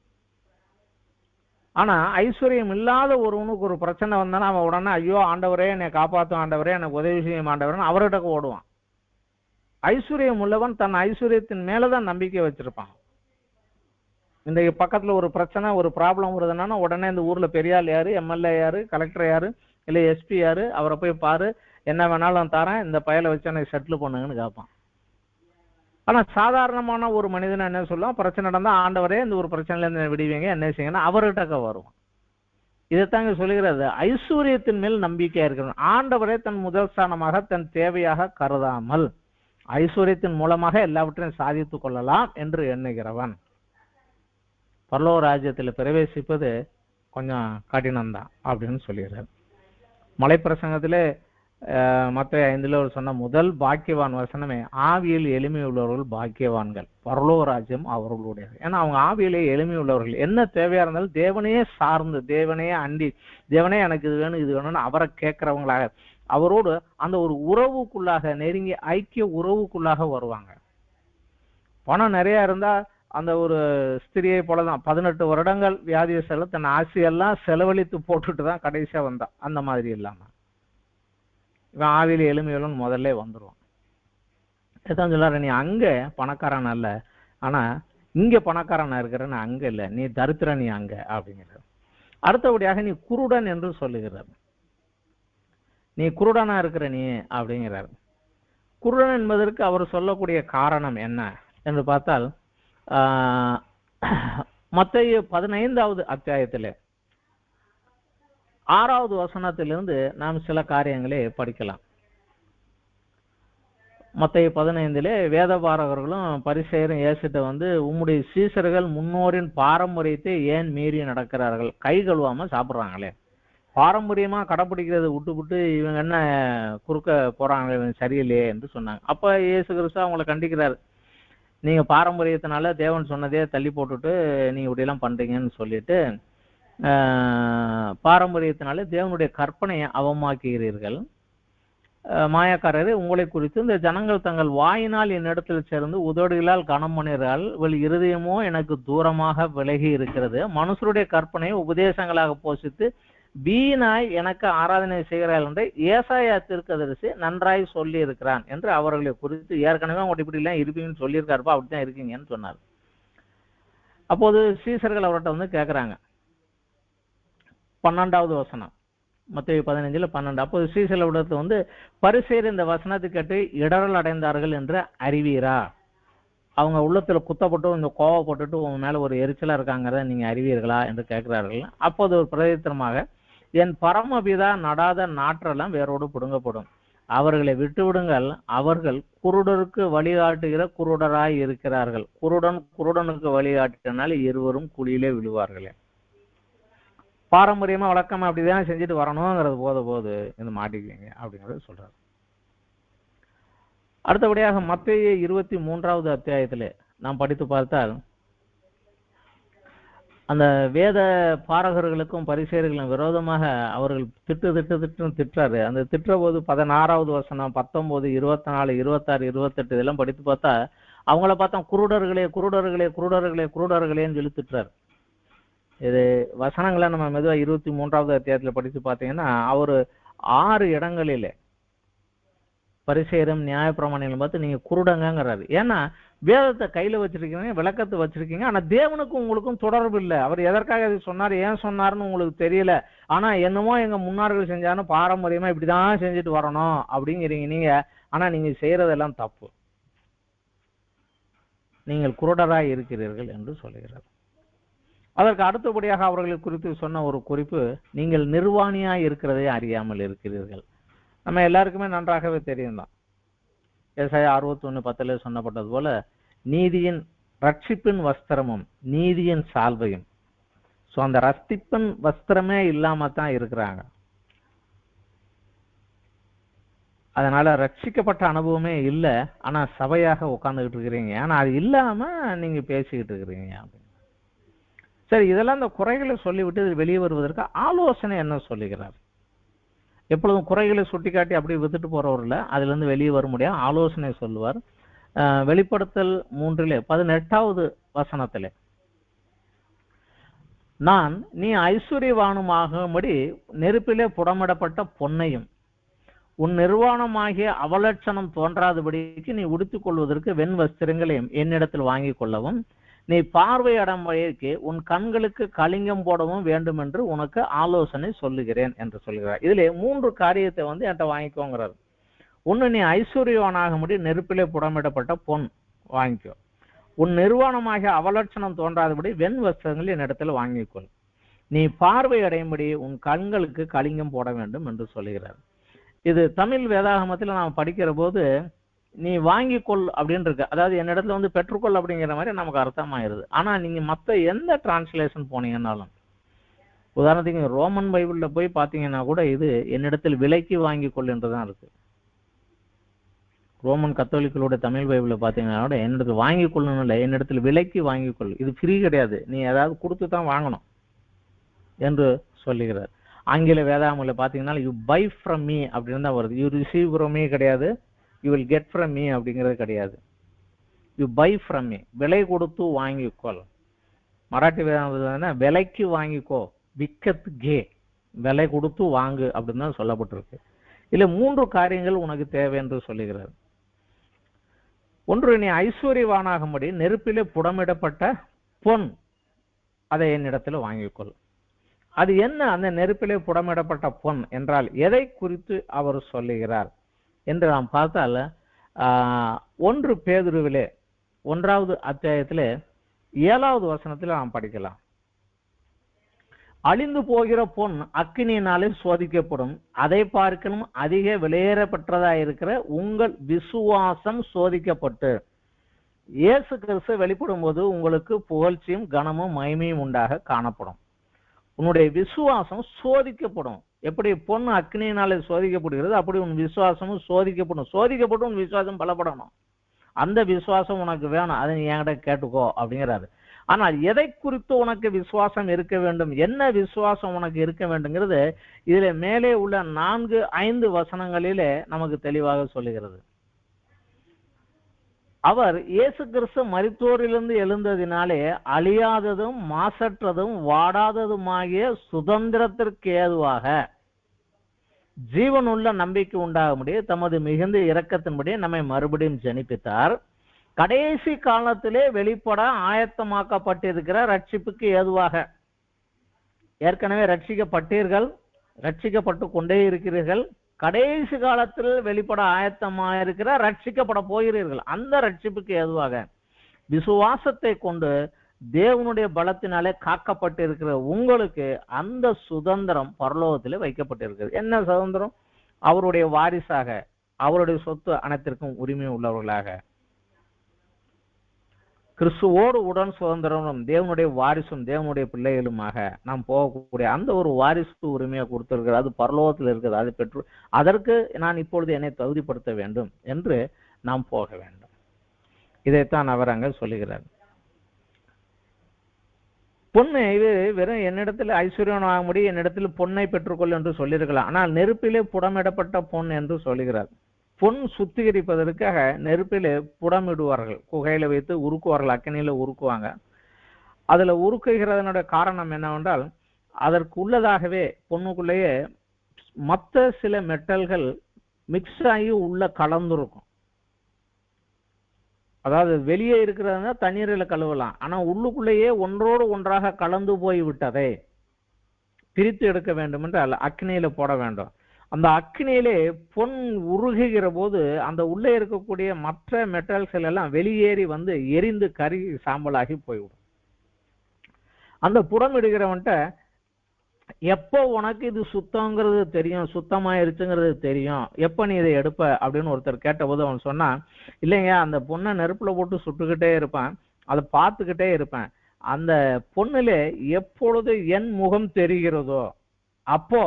A: ஆனா ஐஸ்வர்யம் இல்லாத ஒருவனுக்கு ஒரு பிரச்சனை வந்தானா அவன் உடனே ஐயோ ஆண்டவரே என்னை காப்பாற்றும் ஆண்டவரே எனக்கு உதவி செய்யும் ஆண்டவரேன்னு அவர்கிட்ட ஓடுவான். ஐஸ்வர்யம் உள்ளவன் தன் ஐஸ்வர்யத்தின் மேலதான் நம்பிக்கை வச்சிருப்பான். இந்த பக்கத்துல ஒரு பிரச்சனை ஒரு ப்ராப்ளம் வருதுன்னா உடனே இந்த ஊர்ல பெரியாள் யாரு, எம்எல்ஏ யாரு, கலெக்டர் யாரு, இல்ல எஸ்பி யாரு, அவரை போய் பாரு, என்ன வேணாலும் தரேன், இந்த பயலை வச்சு எனக்கு செட்டில் பண்ணுங்கன்னு கேட்பான். ஆனா சாதாரணமான ஒரு மனிதன் என்ன சொல்லுவான், பிரச்சனை நடந்தா ஆண்டவரே இந்த ஒரு பிரச்சனையில இருந்து விடுவீங்க என்ன செய்யுங்கன்னா அவர்கிட்ட வருவான். இதைத்தாங்க சொல்லுகிறது ஐஸ்வர்யத்தின் மேல் நம்பிக்கையா இருக்கிறவன் ஆண்டவரே தன் முதல் ஸ்தானமாக தன் தேவையாக கருதாமல் ஐஸ்வர்யத்தின் மூலமாக எல்லாவற்றையும் சாதித்துக் கொள்ளலாம் என்று எண்ணுகிறவன் பரலோக ராஜ்யத்தில் பிரவேசிப்பது கொஞ்சம் கடினம்தான் அப்படின்னு சொல்லிடுறார். மலைப்பிரசங்கத்திலே மத்தேயு 5 சொன்ன முதல் பாக்கியவான் வசனமே ஆவியில் எளிமை உள்ளவர்கள் பாக்கியவான்கள், பரலோக ராஜ்யம் அவர்களுடையது. ஏன்னா அவங்க ஆவியிலே எளிமை உள்ளவர்கள். என்ன தேவையா இருந்தாலும் தேவனையே சார்ந்து தேவனையே அண்டி தேவனே எனக்கு இது வேணும் இது வேணும்னு அவரை கேட்கிறவங்களாக அவரோடு அந்த ஒரு உறவுக்குள்ளாக நெருங்கி ஐக்கிய உறவுக்குள்ளாக வருவாங்க. பணம் நிறைய இருந்தா அந்த ஒரு ஸ்திரியை போலதான் 18 வருடங்கள் வியாதியை தன் ஆசையெல்லாம் செலவழித்து போட்டுட்டு தான் கடைசியா வந்தான். அந்த மாதிரி இல்லாம இவன் ஆவியில எளிமையுடன் முதல்ல வந்துருவான். எதான் சொல்லாரு, நீ அங்க பணக்காரன் அல்ல, ஆனா இங்க பணக்காரனா இருக்கிறன்னு அங்க இல்ல, நீ தரித்திர நீ அங்க அப்படிங்கிற. அடுத்தபடியாக நீ குருடன் என்று சொல்லுகிறார். நீ குருடனா இருக்கிற நீ அப்படிங்கிறார். குருடன் என்பதற்கு அவர் சொல்லக்கூடிய காரணம் என்ன என்று பார்த்தால் மத்தேயு 15வது அத்தியாயத்திலே 6வது வசனத்திலிருந்து நாம் சில காரியங்களை படிக்கலாம். மத்தேயு 15 வேதபாரகர்களும் பரிசேயரும் இயேசுட்ட வந்து உம்முடைய சீசர்கள் முன்னோரின் பாரம்பரியத்தை ஏன் மீறி நடக்கிறார்கள், கை கழுவாம சாப்பிடுறாங்களே, பாரம்பரியமா கடைப்பிடிக்கிறத விட்டு இவங்க என்ன குறுக்க போறாங்களே, இவங்க சரியில்லையே என்று சொன்னாங்க. அப்ப இயேசு கிறிஸ்து அவங்களை கண்டிக்கிறாரு. நீங்க பாரம்பரியத்தினால தேவன் சொன்னதே தள்ளி போட்டுட்டு நீங்க இப்படி எல்லாம் பண்றீங்கன்னு சொல்லிட்டு பாரம்பரியத்தினால தேவனுடைய கற்பனையை அவமாக்குகிறீர்கள். மாயக்காரரே, உங்களை குறித்து இந்த ஜனங்கள் தங்கள் வாயினால் என்னிடத்தில் சேர்ந்து உதடுகளால் கனம் பண்ணுகிறார்கள், இருதயமோ எனக்கு தூரமாக விலகி இருக்கிறது, மனுஷருடைய கற்பனையை உபதேசங்களாக போஷித்து வீணாய் எனக்கு ஆராதனை செய்கிறார்கள் என்று ஏசாயா தீர்க்கதரிசி நன்றாய் சொல்லி இருக்கிறான் என்று அவர்களை குறித்து ஏற்கனவே அவங்க இப்படி எல்லாம் இருப்பீங்கன்னு சொல்லியிருக்காருப்பா, அப்படித்தான் இருக்கீங்கன்னு சொன்னார். அப்போது சீசர்கள் அவர்கிட்ட வந்து கேட்கிறாங்க. 12வது வசனம் மத்தேயு 15:12. அப்போது சீசர்களிடத்தில் வந்து பரிசேயர் இந்த வசனத்தை கேட்டு இடரல் அடைந்தார்கள் என்று அறிவீரா, அவங்க உள்ளத்துல குத்தப்பட்டு இந்த கோவப்பட்டுட்டு உங்க மேல ஒரு எரிச்சலா இருக்காங்கிறத நீங்க அறிவீர்களா என்று கேட்கிறார்கள். அப்போது ஒரு பிரதித்திரமாக என் பரமபிதா நடாத நாற்றெல்லாம் வேரோடு பிடுங்கப்படும், அவர்களை விட்டுவிடுங்கள், அவர்கள் குருடருக்கு வழிகாட்டுகிற குருடராய் இருக்கிறார்கள், குருடன் குருடனுக்கு வழிகாட்டினால் இருவரும் குழியிலே விழுவார்களே. பாரம்பரியமா வழக்கமா அப்படிதான் செஞ்சுட்டு வரணுங்கிறது போது இந்த மாட்டிக்குவீங்க அப்படிங்கறத சொல்றாரு. அடுத்தபடியாக மத்தேயு 23வது அத்தியாயத்திலே நாம் படித்து பார்த்தால் அந்த வேத பாரகர்களுக்கும் பரிசேயர்களுக்கும் விரோதமாக அவர்கள் திட்டுறாரு. அந்த திட்டுற போது 16வது வசனம் 19, 24, 26, 28 இதெல்லாம் படித்து பார்த்தா அவங்கள பார்த்தா குருடர்களே குருடர்களே குருடர்களே குருடர்களேன்னு சொல்லி திட்டுறாரு. இது வசனங்களை நம்ம மெதுவா 23வது அத்தியாயத்துல படித்து பார்த்தீங்கன்னா அவர் 6 இடங்களிலே பரிசேயரும் நியாயப்பிரமாணிகளும் பார்த்து நீங்க குருடங்கிறாரு. ஏன்னா வேதத்தை கையில வச்சிருக்கீங்க, விளக்கத்தை வச்சிருக்கீங்க, ஆனா தேவனுக்கும் உங்களுக்கும் தொடர்பு இல்லை. அவர் எதற்காக இது சொன்னார், ஏன் சொன்னார்னு உங்களுக்கு தெரியல. ஆனா என்னமோ எங்க முன்னோர்கள் செஞ்சாலும் பாரம்பரியமா இப்படிதான் செஞ்சுட்டு வரணும் அப்படிங்கிறீங்க நீங்க. ஆனா நீங்க செய்யறதெல்லாம் தப்பு, நீங்கள் குருடராய் இருக்கிறீர்கள் என்று சொல்லுகிறார். அதற்கு அடுத்தபடியாக அவர்களை குறித்து சொன்ன ஒரு குறிப்பு, நீங்கள் நிர்வாணியாய் இருக்கிறதை அறியாமல் இருக்கிறீர்கள். நம்ம எல்லாருக்குமே நன்றாகவே தெரியும் தான். ஏசாயா 61:10 சொன்னப்பட்டது போல நீதியின் ரட்சிப்பின் வஸ்திரமும் நீதியின் சால்வையும். சோ அந்த ரட்சிப்பின் வஸ்திரமே இல்லாம தான் இருக்கிறாங்க. அதனால ரட்சிக்கப்பட்ட அனுபவமே இல்லை, ஆனா சபையாக உட்கார்ந்துகிட்டு இருக்கிறீங்க, ஆனா அது இல்லாம நீங்க பேசிக்கிட்டு இருக்கிறீங்க அப்படின்னு. சரி, இதெல்லாம் இந்த குறைகளை சொல்லிவிட்டு வெளியே வருவதற்கு ஆலோசனை என்ன சொல்லுகிறார்? எப்பொழுதும் குறைகளை சுட்டிக்காட்டி அப்படி வித்துட்டு போறவர் இல்ல, அதுல இருந்து வெளியே வர முடியாது, ஆலோசனை சொல்லுவார். வெளிப்படுத்தல் 3:18 வசனத்திலே, நான் நீ ஐஸ்வர்யவானுமாகும்படி நெருப்பிலே புடமிடப்பட்ட பொன்னையும் உன் நிர்வாணமாகிய அவலட்சணம் தோன்றாதபடிக்கு நீ உடுத்திக் கொள்வதற்கு வெண் வஸ்திரங்களையும் என்னிடத்தில் வாங்கிக் கொள்ளவும், நீ பார்வை அடைம்படிக்கு உன் கண்களுக்கு கலிங்கம் போடவும் வேண்டும் என்று உனக்கு ஆலோசனை சொல்லுகிறேன் என்று சொல்கிறார். இதுல 3 காரியத்தை என்கிட்ட வாங்கிக்கோங்கிறார். ஒண்ணு, நீ ஐஸ்வர்யவானாகும்படி நெருப்பிலே புடமிடப்பட்ட பொன் வாங்கிக்கோ. உன் நிர்வாணமாகிய அவலட்சணம் தோன்றாதபடி வெண் வஸ்திரங்கள் என்னிடத்தில் வாங்கிக்கொள். நீ பார்வை அடையும்படி உன் கண்களுக்கு கலிங்கம் போட வேண்டும் என்று சொல்லுகிறார். இது தமிழ் வேதாகமத்தில் நாம் படிக்கிற போது நீ வாங்கிக்கொள் அப்படின்னு இருக்கு, அதாவது என்னிடத்துல பெற்றுக்கொள் அப்படிங்கிற மாதிரி நமக்கு அர்த்தமாயிருது. ஆனா நீங்க மத்த எந்த டிரான்ஸ்லேஷன் போனீங்கன்னாலும், உதாரணத்துக்கு ரோமன் பைபிள்ல போய் பாத்தீங்கன்னா கூட இது என்னிடத்தில் விலைக்கு வாங்கிக்கொள் என்றுதான் இருக்கு. ரோமன் கத்தோலிக்கலோட தமிழ் பைபிள்ல பாத்தீங்கன்னா கூட என்னிடத்தில் வாங்கிக்கொள்ளணும் இல்லை, என்னிடத்தில் விலைக்கு வாங்கிக்கொள், இது ஃப்ரீ கிடையாது, நீ ஏதாவது கொடுத்து தான் வாங்கணும் என்று சொல்லுகிறார். ஆங்கில வேதாகமத்தில் பாத்தீங்கன்னா யூ பை ஃப்ரம் மீ அப்படின்னு தான் வருது. யூ ரிசீவ் ஃப்ரம் மீ கிடையாது, you will get from me அப்படிங்கிறது கிடையாது. யூ பை ஃப்ரம் மீ, விலை கொடுத்து வாங்கிக்கொள். மராட்டி வேதாகமத்தில் விலைக்கு வாங்கிக்கோ, விக்கத் கே, விலை கொடுத்து வாங்கு அப்படின்னு தான் சொல்லப்பட்டிருக்கு. இல்ல 3 காரியங்கள் உனக்கு தேவை என்று சொல்லுகிறார். ஒன்று, நீ ஐஸ்வர்யவானாகும்படி நெருப்பிலே புடமிடப்பட்ட பொன், அதை என்னிடத்துல வாங்கிக்கொள். அது என்ன அந்த நெருப்பிலே புடமிடப்பட்ட பொன் என்றால் எதை குறித்து அவர் சொல்லுகிறார் என்று நாம் பார்த்தால், 1 பேதுருவிலே 1வது அத்தியாயத்திலே 7வது வசனத்தில் நாம் படிக்கலாம். அழிந்து போகிற பொன் அக்கினியினாலே சோதிக்கப்படும், அதை பார்க்கணும் அதிக விலையேறப்பட்டதாயிருக்கிற உங்கள் விசுவாசம் சோதிக்கப்பட்டு இயேசு கிறிஸ்து வெளிப்படும் போது உங்களுக்கு புகழ்ச்சியும் கனமும் மகிமையும் உண்டாக காணப்படும். உன்னுடைய விசுவாசம் சோதிக்கப்படும். எப்படி பொன் அக்னியினாலே சோதிக்கப்படுகிறது, அப்படி உன் விசுவாசமும் சோதிக்கப்படும். சோதிக்கப்பட்டு உன் விசுவாசம் பலப்படணும். அந்த விசுவாசம் உனக்கு வேணும், அதை நீ என்கிட்ட கேட்டுக்கோ அப்படிங்கிறாரு. ஆனால் எதை குறித்து உனக்கு விசுவாசம் இருக்க வேண்டும், என்ன விசுவாசம் உனக்கு இருக்க வேண்டும்ங்கிறது இதுல மேலே உள்ள 4-5 வசனங்களிலே நமக்கு தெளிவாக சொல்லுகிறது. அவர் இயேசு கிறிஸ்து மரித்தோரிலிருந்து எழுந்ததினாலே அழியாததும் மாசற்றதும் வாடாததுமாகிய சுதந்திரத்திற்கு ஏதுவாக ஜீவனுள்ள நம்பிக்கை உண்டாகும்படி தமது மிகுந்த இரக்கத்தின்படி நம்மை மறுபடியும் ஜனிப்பித்தார். கடைசி காலத்திலே வெளிப்பட ஆயத்தமாக்கப்பட்டிருக்கிற ரட்சிப்புக்கு ஏதுவாக, ஏற்கனவே ரட்சிக்கப்பட்டீர்கள், ரட்சிக்கப்பட்டு கொண்டே இருக்கிறீர்கள், கடைசி காலத்தில் வெளிப்பட ஆயத்தமாயிருக்கிற ரட்சிக்கப்பட போகிறீர்கள். அந்த ரட்சிப்புக்கு ஏதுவாக விசுவாசத்தை கொண்டு தேவனுடைய பலத்தினாலே காக்கப்பட்டிருக்கிற உங்களுக்கு அந்த சுதந்திரம் பரலோகத்திலே வைக்கப்பட்டிருக்கிறது. என்ன சுதந்திரம்? அவருடைய வாரிசாக, அவருடைய சொத்து அனைத்திற்கும் உரிமை உள்ளவர்களாக, கிறிஸ்துவோடு உடன் சுதந்திரம், தேவனுடைய வாரிசும் தேவனுடைய பிள்ளைகளுமாக நாம் போகக்கூடிய அந்த ஒரு வாரிசு உரிமையை கொடுத்திருக்கிறது. அது பரலோகத்தில் இருக்கிறது. அதை பெற்று அதற்கு நான் இப்பொழுது என்னை தகுதிப்படுத்த வேண்டும் என்று நாம் போக வேண்டும். இதைத்தான் அவர் அங்க சொல்லுகிறார். பொண்ணு இது வெறும் என்னிடத்தில் ஐஸ்வர்யம் ஆகும்படி என்னிடத்தில் பொன்னை பெற்றுக்கொள் என்று சொல்லியிருக்கலாம். ஆனால் நெருப்பிலே புடமிடப்பட்ட பொன் என்று சொல்லுகிறார். பொன் சுத்திகரிப்பதற்காக நெருப்பிலே புடமிடுவார்கள், குகையில வைத்து உருக்குவார்கள், அக்கினியில உருக்குவாங்க. அதுல உருக்குகிறதனுடைய காரணம் என்னவென்றால், அதற்கு உள்ளதாகவே பொண்ணுக்குள்ளேயே மற்ற சில மெட்டல்கள் மிக்ஸ் ஆகி உள்ள கலந்துருக்கும். அதாவது வெளியே இருக்கிறதுனா தண்ணீரில் கழுவலாம், ஆனா உள்ளுக்குள்ளேயே ஒன்றோடு ஒன்றாக கலந்து போய் விட்டதை பிரித்து எடுக்க வேண்டும் என்றால் அக்னியில போட வேண்டும். அந்த அக்னியிலே பொன் உருகுகிற போது அந்த உள்ளே இருக்கக்கூடிய மற்ற மெட்டல்கள் எல்லாம் வெளியேறி வந்து எரிந்து கறி சாம்பலாகி போய்விடும். அந்த புடமிடுகிறவன்ட்ட எப்போ உனக்கு இது சுத்தங்கிறது தெரியும், சுத்தமாயிருச்சுங்கிறது தெரியும், எப்ப நீ இதை எடுப்ப அப்படின்னு ஒருத்தர் கேட்டபோது அவன் சொன்னான், இல்லைங்க, அந்த பொண்ணை நெருப்புல போட்டு சுட்டுக்கிட்டே இருப்பேன், அதை பார்த்துக்கிட்டே இருப்பேன், அந்த பொண்ணுல எப்பொழுது என் முகம் தெரிகிறதோ அப்போ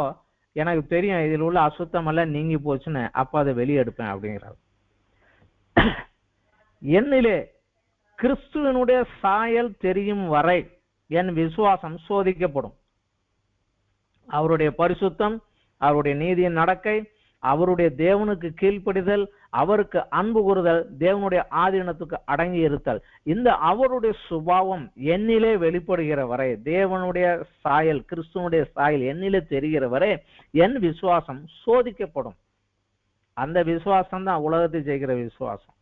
A: எனக்கு தெரியும் இதில் உள்ள அசுத்தம் எல்லாம் நீங்கி போச்சுன்னு, அப்ப அதை வெளியே எடுப்பேன் அப்படிங்கிறார். என்னிலே கிறிஸ்துவனுடைய சாயல் தெரியும் வரை என் விசுவாசம் சோதிக்கப்படும். அவருடைய பரிசுத்தம், அவருடைய நீதியின் நடக்கை, அவருடைய தேவனுக்கு கீழ்ப்படிதல், அவருக்கு அன்பு கூறுதல், தேவனுடைய ஆதீனத்துக்கு அடங்கி இருத்தல், இந்த அவருடைய சுபாவம் என்னிலே வெளிப்படுகிற வரை, தேவனுடைய சாயல், கிறிஸ்துவனுடைய சாயல் என்னிலே தெரிகிற வரை என் விசுவாசம் சோதிக்கப்படும். அந்த விசுவாசம் தான் உலகத்தை ஜெயிக்கிற விசுவாசம்.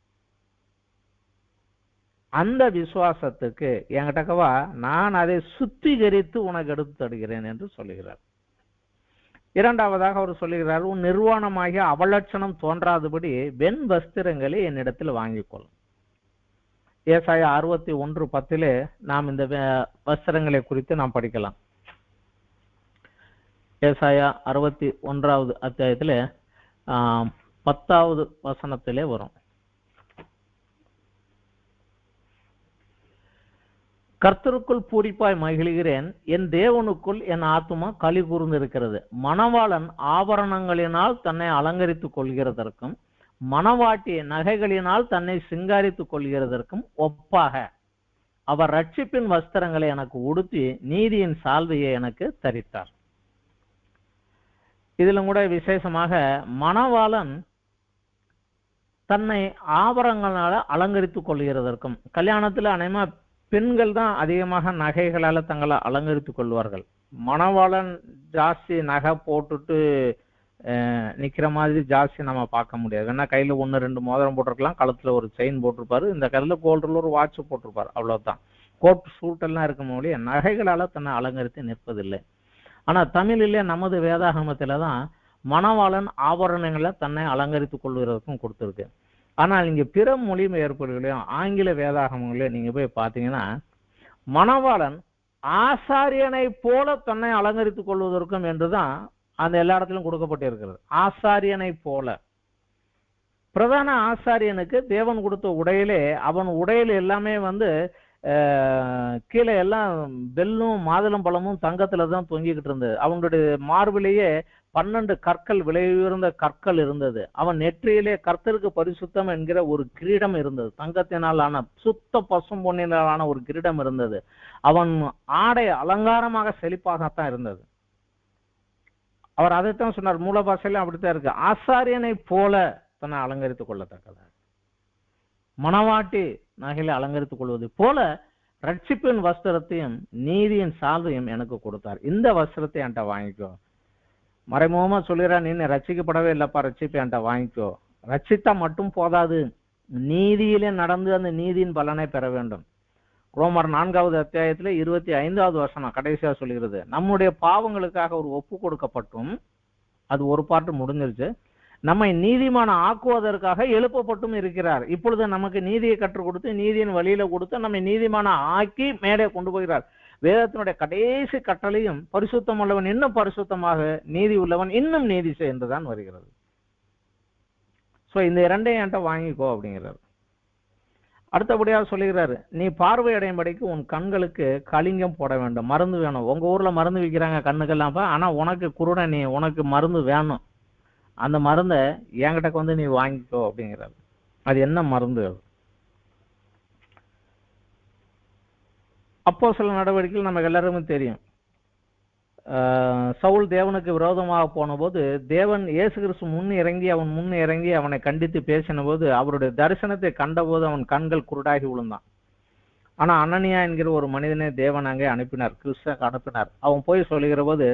A: அந்த விசுவாசத்துக்கு என்கிட்டக்கவா நான் அதை சுத்திகரித்து உனக்கு எடுத்து தருகிறேன் என்று சொல்லுகிறார். இரண்டாவதாக அவர் சொல்லுகிறார், உன் நிர்வாணமாகிய அவலட்சணம் தோன்றாதபடி வெண் வஸ்திரங்களை என்னிடத்தில் வாங்கிக்கொள். ஏசாயா 61:10 நாம் இந்த வஸ்திரங்களை குறித்து நாம் படிக்கலாம். ஏசாயா 61வது அத்தியாயத்திலே 10வது வசனத்திலே வரும். கர்த்தருக்குள் பூரிப்பாய் மகிழ்கிறேன், என் தேவனுக்குள் என் ஆத்துமா களி கூர்ந்திருக்கிறது. மணவாளன் ஆபரணங்களினால் தன்னை அலங்கரித்துக் கொள்கிறதற்கும் மணவாட்டி நகைகளினால் தன்னை சிங்காரித்துக் கொள்கிறதற்கும் ஒப்பாக அவர் ரட்சிப்பின் வஸ்திரங்களை எனக்கு உடுத்தி நீதியின் சால்வையை எனக்கு தரித்தார். இதிலும் கூட விசேஷமாக மணவாளன் தன்னை ஆபரணங்களால அலங்கரித்துக் கொள்கிறதற்கும், கல்யாணத்துல அநேகமா பெண்கள் தான் அதிகமாக நகைகளால தங்களை அலங்கரித்துக் கொள்வார்கள். மணவாளன் ஜாஸ்தி நகை போட்டுட்டு நிக்கிற மாதிரி ஜாஸ்தி நம்ம பார்க்க முடியாது. ஏன்னா கையில 1-2 மோதிரம் போட்டிருக்கலாம், கழுத்துல ஒரு செயின் போட்டிருப்பாரு, இந்த கையில கோல்டுல ஒரு வாட்ச் போட்டிருப்பாரு, அவ்வளவுதான். கோட் சூட் எல்லாம் இருக்கும் போது நகைகளால தன்னை அலங்கரித்து நிற்பதில்லை. ஆனா தமிழிலே நமது வேதாகமத்தில தான் மணவாளன் ஆபரணங்களை தன்னை அலங்கரித்துக் கொள்வதற்கும் கொடுத்திருக்கு. ஆனால் இங்க பிற மொழிபெயர்ப்புகளையும் ஆங்கில வேதாகமங்களையும் நீங்க போய் பார்த்தீங்கன்னா மணவாளன் ஆசாரியனை போல தன்னை அலங்கரித்துக் கொள்வதற்கும் என்றுதான் அந்த எல்லா இடத்திலும் கொடுக்கப்பட்டிருக்கிறது. ஆசாரியனை போல. பிரதான ஆசாரியனுக்கு தேவன் கொடுத்த உடையிலே, அவன் உடையில எல்லாமே கீழே எல்லாம் வெல்லும் மாதுளம் பழமும் தங்கத்துல தான் தொங்கிக்கிட்டு இருந்தது. அவனுடைய மார்பிலேயே 12 கற்கள், விலை உயர்ந்த கற்கள் இருந்தது. அவன் நெற்றியிலே கர்த்தருக்கு பரிசுத்தம் என்கிற ஒரு கிரீடம் இருந்தது. தங்கத்தினாலான சுத்த பசும் பொன்னினாலான ஒரு கிரீடம் இருந்தது. அவன் ஆடை அலங்காரமாக செழிப்பாகத்தான் இருந்தது. அவர் அதைத்தான் சொன்னார், மூல பாஷையிலும் அப்படித்தான் இருக்கு. ஆசாரியனை போல தன்னை அலங்கரித்துக் கொள்ளத்தக்கதா, மணவாட்டி நகையில அலங்கரித்துக் கொள்வது போல ரட்சிப்பின் வஸ்திரத்தையும் நீதியின் சால்வையும் எனக்கு கொடுத்தார். இந்த வஸ்திரத்தை என்கிட்ட வாங்கிக்கோ. மறைமுகமா சொல்லிடுறான், நீ ரட்சிக்கப்படவே இல்லப்பா, ரட்சிப்பை என்கிட்ட வாங்கிக்கோ. ரட்சித்தா மட்டும் போதாது, நீதியிலே நடந்து அந்த நீதியின் பலனை பெற வேண்டும். ரோமர் 4வது அத்தியாயத்துல 25வது வசனம் கடைசியா சொல்லுகிறது, நம்முடைய பாவங்களுக்காக ஒரு ஒப்பு கொடுக்கப்பட்டும், அது ஒரு பாட்டு முடிஞ்சிருச்சு, நம்மை நீதிமான ஆக்குவதற்காக எழுப்பப்பட்டும் இருக்கிறார். இப்பொழுது நமக்கு நீதியை கற்றுக் கொடுத்து நீதியின் வழியில கொடுத்து நம்மை நீதிமான ஆக்கி மேலே கொண்டு போகிறார். வேதத்தினுடைய கடைசி கட்டளையும் பரிசுத்தம் உள்ளவன் இன்னும் பரிசுத்தமாக, நீதி உள்ளவன் இன்னும் நீதி என்றுதான் வருகிறது. சோ இந்த இரண்டையும் என்கிட்ட வாங்கிக்கோ அப்படிங்கிறார். அடுத்தபடியாக சொல்லுகிறாரு, நீ பார்வை அடையும்படிக்கு உன் கண்களுக்கு கலிங்கம் போட வேண்டும். மருந்து வேணும். உங்க ஊர்ல மருந்து விற்கிறாங்க கண்ணுக்கெல்லாம், ஆனா உனக்கு குருட, நீ உனக்கு மருந்து வேணும். அந்த மருந்தை என்கிட்ட நீ வாங்கிக்கோ அப்படிங்கிறாரு. அது என்ன மருந்து? அப்போஸ்தலர் நடவடிக்கைகள் நமக்கு எல்லாருமே தெரியும். சவுல் தேவனுக்கு விரோதமாக போன போது தேவன் இயேசு கிறிஸ்து அவன் முன் இறங்கி அவனை கண்டித்து பேசின போது அவருடைய தரிசனத்தை கண்டபோது அவன் கண்கள் குருடாகி விழுந்தான். ஆனா அனனியா என்கிற ஒரு மனிதனை தேவன் அங்கே அனுப்பினார், கிறிஸ்துவுக்கு அனுப்பினார். அவன் போய் சொல்லுகிற போது,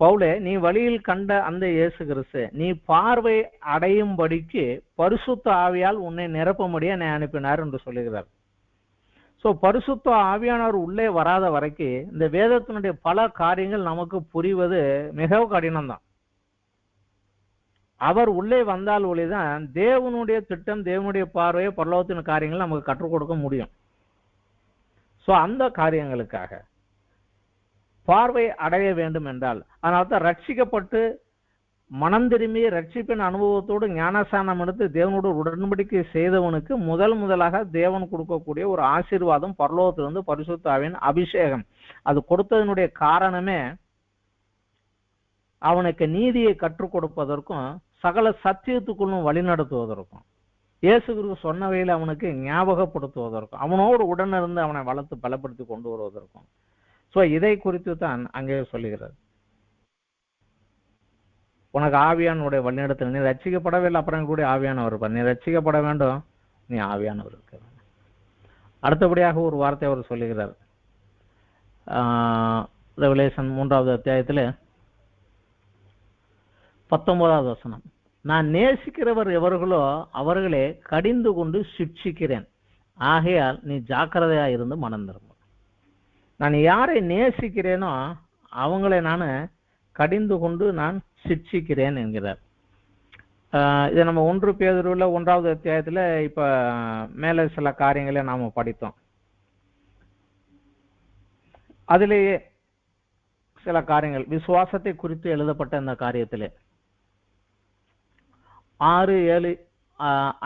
A: பவுலே, நீ வழியில் கண்ட அந்த இயேசு கிறிஸ்து நீ பார்வை அடையும்படிக்கு பரிசுத்த ஆவியால் உன்னை நிரப்பும்படியா என்னை அனுப்பினார் என்று சொல்லுகிறார். சோ பரிசுத்த ஆவியானவர் உள்ளே வராத வரைக்கும் இந்த வேதத்தினுடைய பல காரியங்கள் நமக்கு புரிவது மிகவும் கடினம்தான். அவர் உள்ளே வந்தால் ஒளிதான் தேவனுடைய திட்டம், தேவனுடைய பார்வையை, பரலோகத்தின் காரியங்கள் நமக்கு கற்றுக் கொடுக்க முடியும். சோ அந்த காரியங்களுக்காக பார்வை அடைய வேண்டும் என்றால், அதனால்தான் ரட்சிக்கப்பட்டு மனம் திரும்பி ரட்சிப்பின் அனுபவத்தோடு ஞானஸ்நானம் எடுத்து தேவனோடு உடன்படிக்கை செய்தவனுக்கு முதலாக தேவன் கொடுக்கக்கூடிய ஒரு ஆசீர்வாதம் பரலோகத்திலிருந்து பரிசுத்த ஆவியின் அபிஷேகம். அது கொடுத்ததனுடைய காரணமே அவனுக்கு நீதியை கற்றுக் கொடுப்பதற்கும் சகல சத்தியத்துக்குள்ளும் வழிநடத்துவதற்கும் இயேசு கிறிஸ்து சொன்னவையில் அவனுக்கு ஞாபகப்படுத்துவதற்கும் அவனோடு உடனிருந்து அவனை வளர்த்து பலப்படுத்தி கொண்டு வருவதற்கும் சோ இதை குறித்து தான் அங்கே சொல்லுகிறது. உனக்கு ஆவியானுடைய வழிநடத்தல், நீ ரட்சிக்கப்படவில்லை, அப்புறம் கூட ஆவியானவர் இருப்பார். நீ ரட்சிக்கப்பட வேண்டும், நீ ஆவியானவர் இருக்க வேண்டும். அடுத்தபடியாக ஒரு வார்த்தை அவர் சொல்லுகிறார். ரெவலேஷன் 3வது அத்தியாயத்தில் 19வது வசனம், நான் நேசிக்கிறவர் எவர்களோ அவர்களே கடிந்து கொண்டு சிட்சிக்கிறேன், ஆகையால் நீ ஜாக்கிரதையா இருந்து மனம் திரும்ப. நான் யாரை நேசிக்கிறேனோ அவங்களை நான் கடிந்து கொண்டு நான் சிட்சிக்கிறேன் என்கிறார். இதை நம்ம 1 பேதுருவில் 1வது அத்தியாயத்தில் இப்ப மேல சில காரியங்களை நாம படித்தோம். அதிலேயே சில காரியங்கள் விசுவாசத்தை குறித்து எழுதப்பட்ட இந்த காரியத்திலே 6, 7,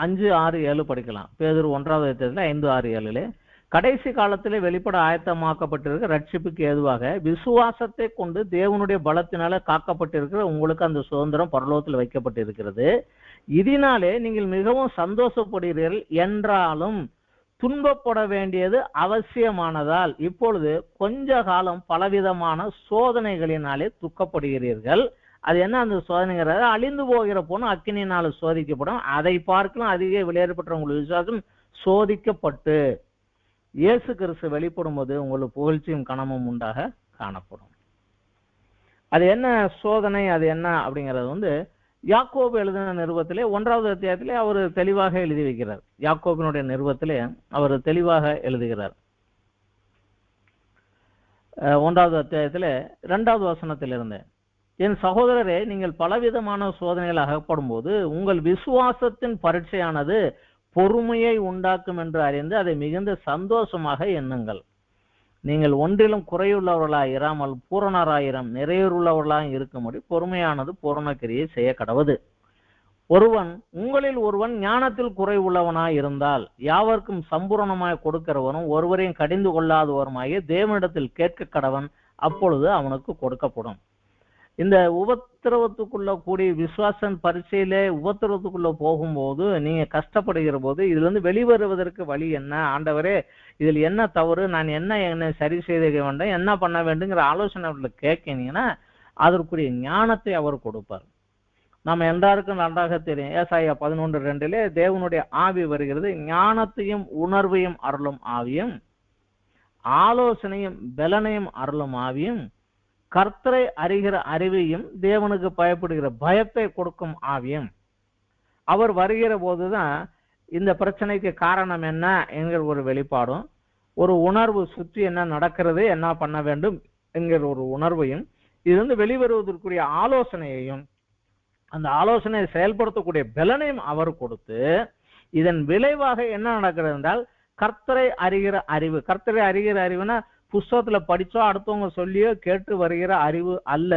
A: 5, 6, 7 படிக்கலாம். பேதுரு 1வது அத்தியாயத்தில் 5, 6, 7 கடைசி காலத்திலே வெளிப்பட ஆயத்தமாக்கப்பட்டிருக்கிற ரட்சிப்புக்கு ஏதுவாக விசுவாசத்தை கொண்டு தேவனுடைய பலத்தினால காக்கப்பட்டிருக்கிற உங்களுக்கு அந்த சுதந்திரம் பரலோகத்தில் வைக்கப்பட்டிருக்கிறது. இதனாலே நீங்கள் மிகவும் சந்தோஷப்படுகிறீர்கள். என்றாலும் துன்பப்பட வேண்டியது அவசியமானதால் இப்பொழுது கொஞ்ச காலம் பலவிதமான சோதனைகளினாலே துக்கப்படுகிறீர்கள். அது என்ன அந்த சோதனைங்கிறது? அழிந்து போகிற போன அக்கினியினால சோதிக்கப்படும். அதை பார்க்கலாம் அதிக விளையாடப்பட்ட உங்களுக்கு விசுவாசம் சோதிக்கப்பட்டு இயேசு கிறிஸ்து வெளிப்படும் போது உங்களுக்கு புகழ்ச்சியும் கனமும் உண்டாக காணப்படும். அது என்ன சோதனை, அது என்ன அப்படிங்கிறது யாக்கோபு எழுதின நிருபத்திலே 1வது அத்தியாயத்திலே அவர் தெளிவாக எழுதி வைக்கிறார். யாக்கோபினுடைய நிருபத்திலே அவர் தெளிவாக எழுதுகிறார். 1வது அத்தியாயத்திலே 2வது வசனத்திலிருந்து, என் சகோதரரே, நீங்கள் பலவிதமான சோதனைகள் அகப்படும் போது உங்கள் விசுவாசத்தின் பரீட்சையானது பொறுமையை உண்டாக்கும் என்று அறிந்து அதை மிகுந்த சந்தோஷமாக எண்ணுங்கள். நீங்கள் ஒன்றிலும் குறையுள்ளவர்களாய் இராமல் பூரணராயிரம் நிறையுள்ளவர்களாய் இருக்கும்படி பொறுமையானது பூரண கிரியை செய்ய கடவது. உங்களில் ஒருவன் ஞானத்தில் குறை உள்ளவனாய் இருந்தால் யாவர்க்கும் சம்பூரணமாய் கொடுக்கிறவனும் ஒருவரையும் கடிந்து கொள்ளாதவருமாய் தேவனிடத்தில் கேட்க கடவன், அப்பொழுது அவனுக்கு கொடுக்கப்படும். இந்த உபத்திரவத்துக்குள்ள கூடிய விசுவாசன் பரீட்சையிலே உபத்திரவத்துக்குள்ள போகும்போது நீங்க கஷ்டப்படுகிற போது இதுல இருந்து வெளிவருவதற்கு வழி என்ன? ஆண்டவரே, இதில் என்ன தவறு, நான் என்ன சரி செய்த வேண்டும், என்ன பண்ண வேண்டுங்கிற ஆலோசனை அவர்களை கேட்கீங்கன்னா அதற்குரிய ஞானத்தை அவர் கொடுப்பார். நம்ம எல்லாருக்கும் நன்றாக தெரியும், ஏசாயா 11:2 தேவனுடைய ஆவி வருகிறது, ஞானத்தையும் உணர்வையும் அருளும் ஆவியும் ஆலோசனையும் பலனையும் அருளும் ஆவியும் கர்த்தரை அறிகிற அறிவையும் தேவனுக்கு பயப்படுகிற பயத்தை கொடுக்கும் ஆவியும். அவர் வருகிற போதுதான் இந்த பிரச்சனைக்கு காரணம் என்ன என்கிற ஒரு வெளிப்பாடும், ஒரு உணர்வு சுற்றி என்ன நடக்கிறது, என்ன பண்ண வேண்டும் என்கிற ஒரு உணர்வையும், இது வெளிவருவதற்குரிய ஆலோசனையையும் அந்த ஆலோசனையை செயல்படுத்தக்கூடிய பலனையும் அவர் கொடுத்து, இதன் விளைவாக என்ன நடக்கிறது என்றால் கர்த்தரை அறிகிற அறிவு. கர்த்தரை அறிகிற அறிவுனா புஸ்தகத்துல படிச்சோ அடுத்தவங்க சொல்லியோ கேட்டு வருகிற அறிவு அல்ல.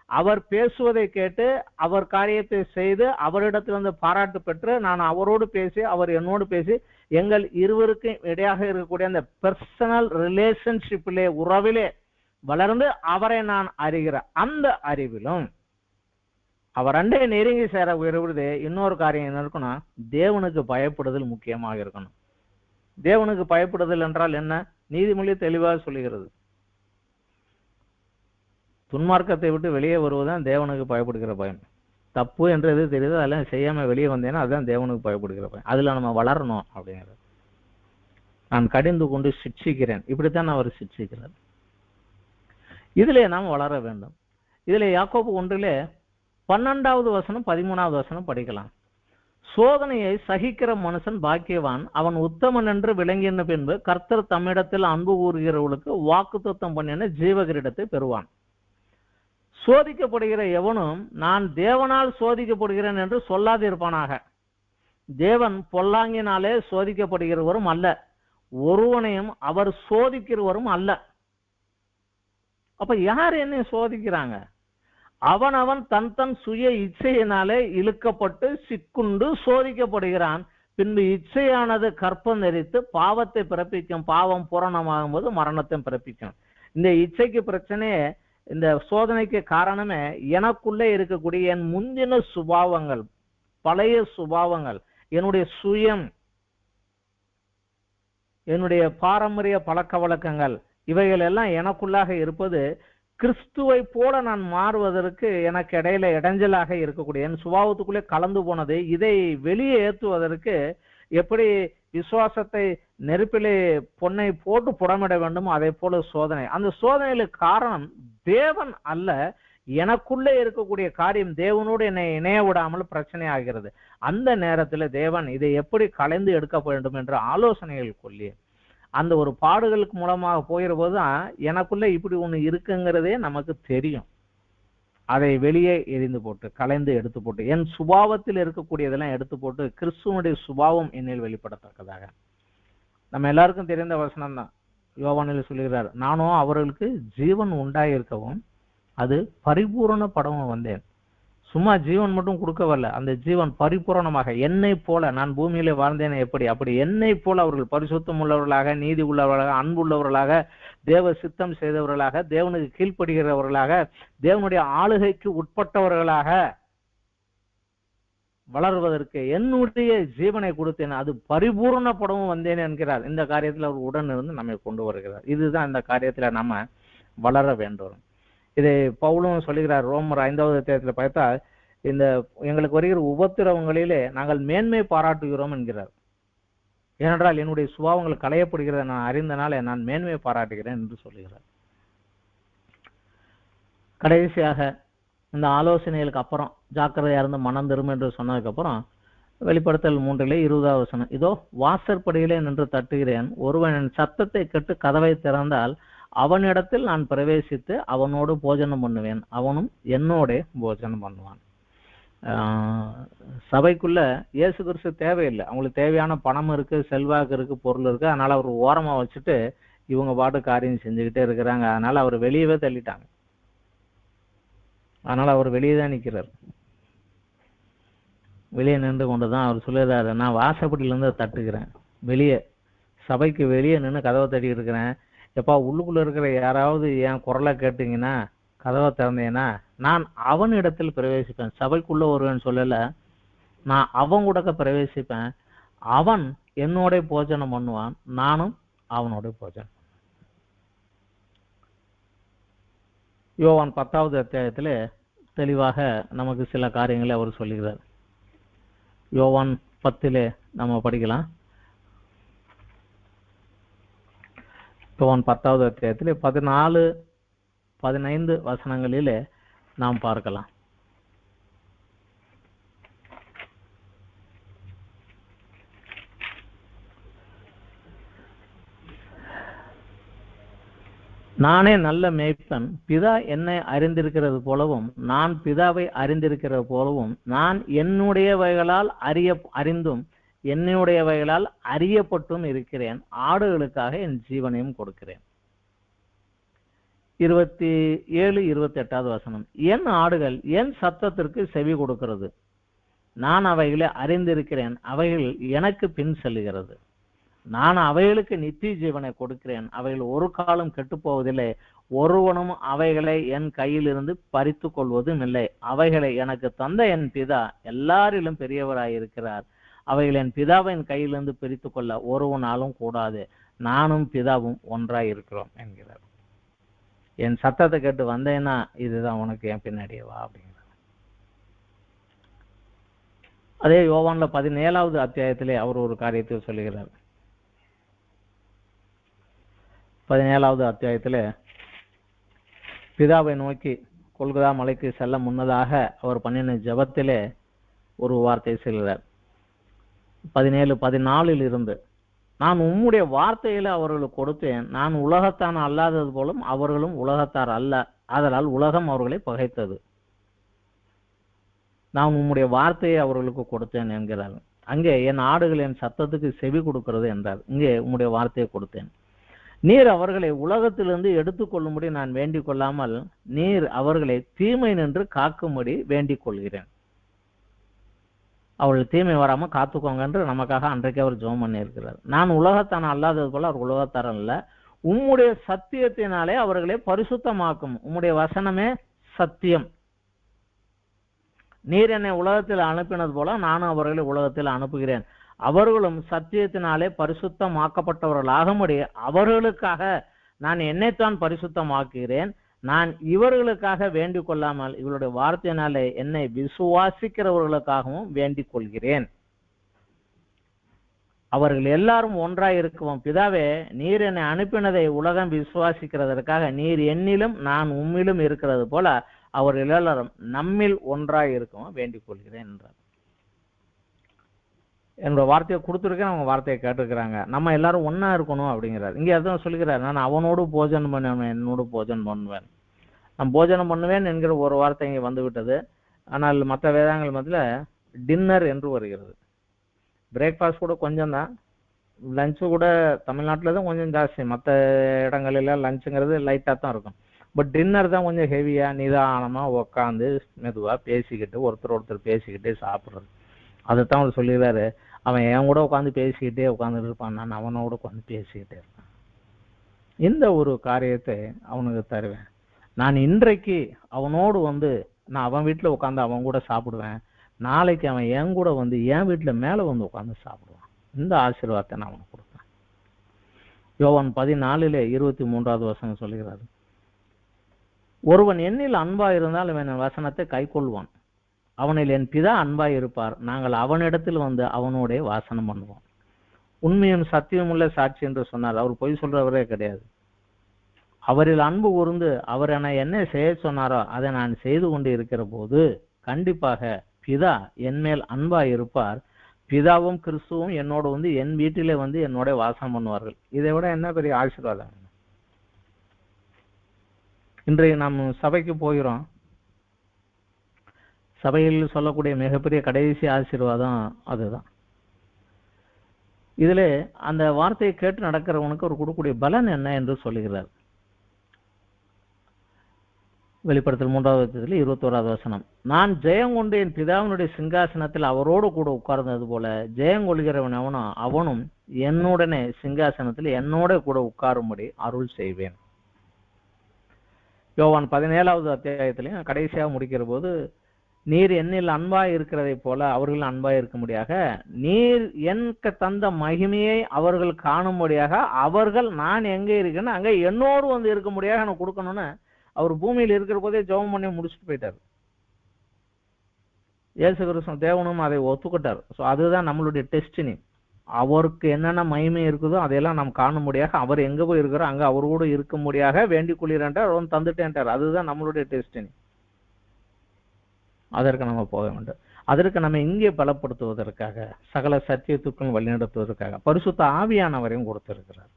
A: அவர் பேசுவதை கேட்டு அவர் காரியத்தை செய்து அவரிடத்திலிருந்து பாராட்டு பெற்று நான் அவரோடு பேசி அவர் என்னோடு பேசி எங்கள் இருவருக்கும் இடையாக இருக்கக்கூடிய அந்த பர்சனல் ரிலேஷன்ஷிப்பிலே உறவிலே வளர்ந்து அவரை நான் அறிகிற அந்த அறிவிலும் அவர் அண்டை நெருங்கி சேர விரும்புவது. இன்னொரு காரியம் என்ன இருக்குன்னா, தேவனுக்கு பயப்படுதல் முக்கியமாக இருக்கணும். தேவனுக்கு பயப்படுதல் என்றால் என்ன? நீதிமொழி தெளிவாக சொல்லுகிறது. துன்மார்க்கத்தை விட்டு வெளியே வருவதுதான் தேவனுக்கு பயப்படுகிற பயம். தப்பு என்று எது தெரியுது அதெல்லாம் செய்யாம வெளியே வந்தேன்னா அதுதான் தேவனுக்கு பயப்படுகிற பயம். அதுல நம்ம வளரணும் அப்படிங்கிறது. நான் கடிந்து கொண்டு சிட்சிக்கிறேன், இப்படித்தான் அவர் சிட்சிக்கிறார். இதுல நாம் வளர வேண்டும். இதுல யாக்கோபு 1:12 வசனம் 13வது வசனம் படிக்கலாம். சோதனையை சகிக்கிற மனுஷன் பாக்கியவான், அவன் உத்தமன் என்று விளங்கின பின்பு கர்த்தர் தம்மிடத்தில் அன்பு கூறுகிறவர்களுக்கு வாக்குத்தத்தம் பண்ணின ஜீவகிரீடத்தை பெறுவான். சோதிக்கப்படுகிற எவனும் நான் தேவனால் சோதிக்கப்படுகிறேன் என்று சொல்லாதிருப்பானாக. தேவன் பொல்லாங்கினாலே சோதிக்கப்படுகிறவரும் அல்ல, ஒருவனையும் அவர் சோதிக்கிறவரும் அல்ல. அப்ப யார் என்னை சோதிக்கிறாங்க? அவன் தன் சுய இச்சையினாலே இழுக்கப்பட்டு சிக்குண்டு சோதிக்கப்படுகிறான். பின்பு இச்சையானது கற்பம் தரித்து பாவத்தை பிறப்பிக்கும். பாவம் பூரணமாகும் போது மரணத்தை பிறப்பிக்கும். இந்த இச்சைக்கு பிரச்சனையே இந்த சோதனைக்கு காரணமே எனக்குள்ளே இருக்கக்கூடிய என் முந்தின சுபாவங்கள், பழைய சுபாவங்கள், என்னுடைய சுயம், என்னுடைய பாரம்பரிய பழக்க வழக்கங்கள், இவைகள் எல்லாம் எனக்குள்ளாக இருப்பது கிறிஸ்துவை போல நான் மாறுவதற்கு எனக்கு இடையில இடைஞ்சலாக இருக்கக்கூடிய என் சுபாவத்துக்குள்ளே கலந்து போனது. இதை வெளியே ஏற்றுவதற்கு எப்படி விசுவாசத்தை நெருப்பிலே பொன்னை போட்டு புடமிட வேண்டுமோ அதே போல சோதனை. அந்த சோதனைகளுக்கு காரணம் தேவன் அல்ல, எனக்குள்ளே இருக்கக்கூடிய காரியம் தேவனோடு என்னை இணைய விடாமல் பிரச்சனை ஆகிறது. அந்த நேரத்தில் தேவன் இதை எப்படி கலைந்து எடுக்க வேண்டும் என்ற ஆலோசனைகள் கொள்ளி அந்த ஒரு பாடுகளுக்கு மூலமாக போகிற போதுதான் எனக்குள்ள இப்படி ஒண்ணு இருக்குங்கிறதே நமக்கு தெரியும். அதை வெளியே எரிந்து போட்டு கலைந்து எடுத்து போட்டு என் சுபாவத்தில் இருக்கக்கூடியதெல்லாம் எடுத்து போட்டு கிறிஸ்துவனுடைய சுபாவம் என்னில் வெளிப்படத்தக்கதாக. நம்ம எல்லாருக்கும் தெரிந்த வசனம் தான். யோவானில் சொல்லுகிறார், நானும் அவர்களுக்கு ஜீவன் உண்டாயிருக்கவும் அது பரிபூரண படமும் வந்தேன். சும்மா ஜீவன் மட்டும் கொடுக்க வரல, அந்த ஜீவன் பரிபூரணமாக என்னை போல நான் பூமியிலே வாழ்ந்தேனே எப்படி அப்படி என்னை போல அவர்கள் பரிசுத்தம் உள்ளவர்களாக, நீதி உள்ளவர்களாக, அன்புள்ளவர்களாக, தேவ சித்தம் செய்தவர்களாக, தேவனுக்கு கீழ்ப்படுகிறவர்களாக, தேவனுடைய ஆளுகைக்கு உட்பட்டவர்களாக வளர்வதற்கு என்னுடைய ஜீவனை கொடுத்தேன், அது பரிபூரணப்படவும் வந்தேன் என்கிறார். இந்த காரியத்தில் அவர் உடன் இருந்து நம்மை கொண்டு வருகிறார். இதுதான் இந்த காரியத்துல நம்ம வளர வேண்டும். இதை பவுலும் சொல்லுகிறார். ரோமர் 5வது அத்தியாயத்தில் பார்த்தா, இந்த எங்களுக்கு வருகிற உபத்திரவங்களிலே நாங்கள் மேன்மை பாராட்டுகிறோம் என்கிறார். ஏனென்றால் என்னுடைய சுபாவங்கள் களையப்படுகிறத நான் அறிந்தனால நான் மேன்மை பாராட்டுகிறேன் என்று சொல்லுகிறார். கடைசியாக இந்த ஆலோசனைகளுக்கு அப்புறம் ஜாக்கிரதையா இருந்து மனம் திரும்ப என்று சொன்னதுக்கு அப்புறம் வெளிப்படுத்தல் 3:20 வசனம், இதோ வாசற்படியிலே நின்று தட்டுகிறேன், ஒருவன் என் சத்தத்தை கேட்டு கதவை திறந்தால் அவனிடத்தில் நான் பிரவேசித்து அவனோடு போஜனம் பண்ணுவேன், அவனும் என்னோட போஜனம் பண்ணுவான். சபைக்குள்ள இயேசு கிறிஸ்து தேவையில்லை. அவங்களுக்கு தேவையான பணம் இருக்கு, செல்வாக்கு இருக்கு, பொருள் இருக்கு. அதனால அவர் ஓரமா வச்சுட்டு இவங்க பாட்டு காரியம் செஞ்சுக்கிட்டே இருக்கிறாங்க. அதனால அவர் வெளியவே தள்ளிட்டாங்க. அதனால அவர் வெளியே தான் நிற்கிறார். வெளியே நின்று கொண்டுதான் அவர் சொல்லுறாரு, நான் வாசப்படியிலிருந்து தட்டுகிறேன், வெளியே சபைக்கு வெளியே நின்று கதவை தட்டி இருக்கிறேன். எப்பா உள்ளுக்குள்ள இருக்கிற யாராவது என் குரலை கேட்டீங்கன்னா, கதவை திறந்தீங்கன்னா நான் அவன் இடத்தில் பிரவேசிப்பேன். சபைக்குள்ள வருவேன்னு சொல்லல, நான் அவன் கூட பிரவேசிப்பேன், அவன் என்னோட போஜனம் பண்ணுவான், நானும் அவனோட போஜனம். யோவான் 10வது அத்தியாயத்தில் தெளிவாக நமக்கு சில காரியங்களை அவர் சொல்லுகிறார். யோவான் 10 நம்ம படிக்கலாம். யோவான் 10வது அத்தியாயத்தில் 14, 15 வசனங்களிலே நாம் பார்க்கலாம். நானே நல்ல மேய்ப்பன், பிதா என்னை அறிந்திருக்கிறது போலவும் நான் பிதாவை அறிந்திருக்கிறது போலவும் நான் என்னுடையவைகளால் அறிந்தும் என்னுடையவைகளால் அறியப்பட்டும் இருக்கிறேன், ஆடுகளுக்காக என் ஜீவனையும் கொடுக்கிறேன். 27, 28வது வசனம், என் ஆடுகள் என் சத்தத்திற்கு செவி கொடுக்கிறது, நான் அவைகளை அறிந்திருக்கிறேன், அவைகள் எனக்கு பின் செல்லுகிறது, நான் அவைகளுக்கு நித்திய ஜீவனை கொடுக்கிறேன், அவைகள் ஒரு காலம் கெட்டுப்போவதில்லை, ஒருவனும் அவைகளை என் கையிலிருந்து பறித்து கொள்வதும் இல்லை, அவைகளை எனக்கு தந்த என் பிதா எல்லாரிலும் பெரியவராயிருக்கிறார், அவைகள் என் பிதாவின் கையிலிருந்து பிரித்து கொள்ள ஒருவனாலும் கூடாது, நானும் பிதாவும் ஒன்றாய் இருக்கிறோம் என்கிறார். என் சத்தத்தை கேட்டு வந்தேன்னா இதுதான் உனக்கு என் பின்னாடியே வா அப்படிங்கிறார். அதே யோவான்ல 17வது அத்தியாயத்திலே அவர் ஒரு காரியத்தை சொல்லுகிறார். 17வது அத்தியாயத்திலே பிதாவை நோக்கி கொல்கதா மலைக்கு செல்ல முன்னதாக அவர் பண்ணின ஜெபத்திலே ஒரு வார்த்தை சொல்கிறார். 17, 14 இருந்து, நான் உம்முடைய வார்த்தையில அவர்களுக்கு கொடுத்தேன், நான் உலகத்தான் அல்லாதது போலும் அவர்களும் உலகத்தார் அல்ல, ஆதலால் உலகம் அவர்களை பகைத்தது, நான் உம்முடைய வார்த்தையை அவர்களுக்கு கொடுத்தேன் என்கிறார். அங்கே என் ஆடுகள் என் சத்தத்துக்கு செவி கொடுக்கிறது என்றார். இங்கே உம்முடைய வார்த்தையை கொடுத்தேன், நீர் அவர்களை உலகத்திலிருந்து எடுத்துக்கொள்ளும்படி நான் வேண்டிக் கொள்ளாமல் நீர் அவர்களை தீமை நின்று காக்கும்படி வேண்டிக் கொள்கிறேன். அவள் தீமை வராம காத்துக்கோங்க என்று நமக்காக அன்றைக்கு அவர் ஜெபம் பண்ணி இருக்கிறார். நான் உலகத்தான அல்லாதது போல அவர் உலகத்தாரன் அல்ல, உம்முடைய சத்தியத்தினாலே அவர்களை பரிசுத்தமாக்கும். உம்முடைய வசனமே சத்தியம். நீர் என்னை உலகத்தில் அனுப்பினது போல நானும் அவர்களை உலகத்தில் அனுப்புகிறேன். அவர்களும் சத்தியத்தினாலே பரிசுத்தமாக்கப்பட்டவர்களாகும்படி அவர்களுக்காக நான் என்னைத்தான் பரிசுத்தமாக்குகிறேன். நான் இவர்களுக்காக வேண்டிக் கொள்ளாமல் இவருடைய வார்த்தையினாலே என்னை விசுவாசிக்கிறவர்களுக்காகவும் வேண்டிக் கொள்கிறேன். அவர்கள் எல்லாரும் ஒன்றாய் இருக்கவும் பிதாவே, நீர் என்னை அனுப்பினதை உலகம் விசுவாசிக்கிறதற்காக நீர் என்னிலும் நான் உம்மிலும் இருக்கிறது போல அவர்கள் எல்லாரும் நம்மில் ஒன்றாய் இருக்கவும் வேண்டிக் கொள்கிறேன் என்றார். என்னோட வார்த்தையை கொடுத்துருக்கேன், அவங்க வார்த்தையை கேட்டிருக்கிறாங்க. நம்ம எல்லாரும் ஒன்னா இருக்கணும் அப்படிங்கிறார். இங்கே அதான் சொல்லுகிறார், நான் அவனோடு போஜனம் பண்ணுவேன், என்னோடு போஜனம் பண்ணுவேன். நான் போஜனம் பண்ணுவேன் என்கிற ஒரு வார்த்தை இங்கே வந்து விட்டது. ஆனால் மற்ற வேதாங்கள் மத்தியில் டின்னர் என்று வருகிறது. பிரேக்ஃபாஸ்ட் கூட கொஞ்சம் தான், லஞ்சு கூட தமிழ்நாட்டில் தான் கொஞ்சம் ஜாஸ்தி. மற்ற இடங்களில் லஞ்சுங்கிறது லைட்டாக தான் இருக்கும். பட் டின்னர் தான் கொஞ்சம் ஹெவியாக நிதானமாக உட்காந்து மெதுவாக பேசிக்கிட்டு ஒருத்தர் பேசிக்கிட்டே சாப்பிட்றது. அதைத்தான் அவர் சொல்லிடுறாரு, அவன் என் கூட உட்காந்து பேசிக்கிட்டே உட்காந்துட்டு இருப்பான், நான் அவனோட உட்காந்து பேசிக்கிட்டே இருப்பேன். இந்த ஒரு காரியத்தை அவனுக்கு தருவேன். நான் இன்றைக்கு அவனோடு நான் அவன் வீட்டில் உட்காந்து அவன் கூட சாப்பிடுவேன். நாளைக்கு அவன் என் கூட என் வீட்டில் மேலே உட்காந்து சாப்பிடுவான். இந்த ஆசீர்வாதத்தை நான் அவனுக்கு கொடுப்பேன். யோவான் 14:23 சொல்லுகிறாரு, ஒருவன் என்னில் அன்பாய் இருந்தால் அவன் என் வசனத்தை கை கொள்வான். அவனில் என் பிதா அன்பாய் இருப்பார். நாங்கள் அவனிடத்தில் அவனோட வாசனம் பண்ணுவோம். உண்மையும் சத்தியம் உள்ள சாட்சி என்று சொன்னார். அவர் பொய் சொல்றவரே கிடையாது. அவரில் அன்பு கூர்ந்து அவர் என்ன செய்ய சொன்னாரோ அதை நான் செய்து கொண்டு இருக்கிற போது கண்டிப்பாக பிதா என் மேல் அன்பாய் இருப்பார். பிதாவும் கிறிஸ்துவும் என்னோட என் வீட்டிலே என்னோட வாசம் பண்ணுவார்கள். இதை விட என்ன பெரிய ஆசீர்வாதம். இன்றைக்கு நாம் சபைக்கு போகிறோம். சபையில் சொல்லக்கூடிய மிகப்பெரிய கடைசி ஆசீர்வாதம் அதுதான். இதுல அந்த வார்த்தையை கேட்டு நடக்கிறவனுக்கு ஒரு கொடுக்கக்கூடிய பலன் என்ன என்று சொல்லுகிறார். வெளிப்படுத்தல் 3:21 நான் ஜெயம் கொண்டு என் பிதாவினுடைய சிங்காசனத்தில் அவரோடு கூட உட்கார்ந்தது போல ஜெயம் கொள்கிறவன் அவனும் என்னுடனே சிங்காசனத்தில் என்னோட கூட உட்காரும்படி அருள் செய்வேன். யோவான் 17 கடைசியாக முடிக்கிற போது, நீர் என்னில் அன்பாய் இருக்கிறதை போல அவர்கள் அன்பாய் இருக்க முடியாக நீர் எனக்கு தந்த மகிமையை அவர்கள் காணும்படியாக அவர்கள் நான் எங்க இருக்கேன்னு அங்க என்னோடு இருக்க முடியாக எனக்கு கொடுக்கணும்னு அவர் பூமியில் இருக்கிற போதே ஜெபம் பண்ணி முடிச்சுட்டு போயிட்டார். இயேசு கிறிஸ்து தேவனும் அதை ஒத்துக்கிட்டார். ஸோ அதுதான் நம்மளுடைய டெஸ்டினி. அவருக்கு என்னென்ன மகிமை இருக்குதோ அதையெல்லாம் நாம் காணும்படியாக அவர் எங்க போய் இருக்கிறோம் அங்க அவரோடு இருக்க முடியாக வேண்டிக் கொள்கிறார். அவன் தந்துட்டேன்ட்டார். அதுதான் நம்மளுடைய டெஸ்டினி. அதற்கு நம்ம போக வேண்டும். அதற்கு நம்ம இங்கே பலப்படுத்துவதற்காக சகல சத்தியத்துக்கும் வழிநடத்துவதற்காக பரிசுத்த ஆவியானவரையும் கொடுத்திருக்கிறார்.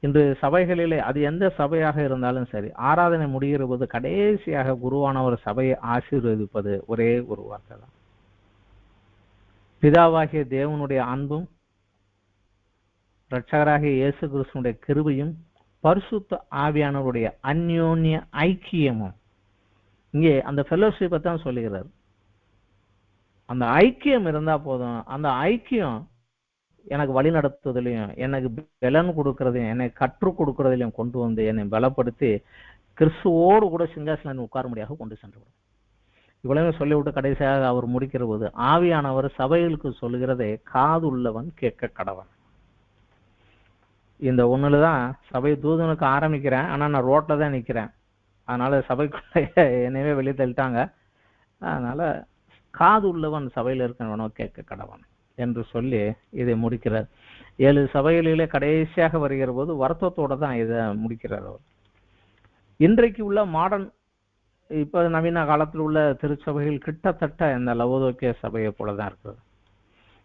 A: இன்று சபைகளிலே அது எந்த சபையாக இருந்தாலும் சரி, ஆராதனை முடிகிற போது கடைசியாக குருவானவர் சபையை ஆசீர்வதிப்பது ஒரே ஒரு வார்த்தை தான். பிதாவாகிய தேவனுடைய அன்பும் இரட்சகராகிய இயேசு கிறிஸ்துவினுடைய கிருபையும் பரிசுத்த ஆவியானவருடைய அந்யோன்ய ஐக்கியமும். இங்கே அந்த ஃபெலோஷிப்பை தான் சொல்லுகிறார். அந்த ஐக்கியம் இருந்தா போதும். அந்த ஐக்கியம் எனக்கு வழி நடத்துவதிலையும் எனக்கு பலன் கொடுக்கறதையும் என்னை கற்றுக் கொடுக்கறதிலையும் கொண்டு என்னை பலப்படுத்தி கிறிஸ்துவோடு கூட சிங்காசனம் உட்காரும்படியாக கொண்டு சென்றுவிடும். இவ்வளவு சொல்லிவிட்டு கடைசியாக அவர் முடிக்கிற போது, ஆவியானவர் சபைகளுக்கு சொல்லுகிறதை காது உள்ளவன் கேட்க கடவன். இந்த ஒண்ணுலதான் சபை தூதனுக்கு ஆரம்பிக்கிறேன். ஆனா நான் ரோட்ல தான் நிக்கிறேன். அதனால சபைக்குள்ள என்னவே வெளியே தள்ளிட்டாங்க. அதனால காது உள்ளவன் சபையில இருக்கிறவனோ கேட்க கடவன் என்று சொல்லி இதை முடிக்கிறார். 7 சபைகளிலே கடைசியாக வருகிற போது வருத்தத்தோட தான் இதை முடிக்கிறார் அவர். இன்றைக்கு உள்ள மாடர்ன் இப்ப நவீன காலத்தில் உள்ள திருச்சபைகள் கிட்டத்தட்ட இந்த லவோதோக்கிய சபையை போலதான் இருக்குது.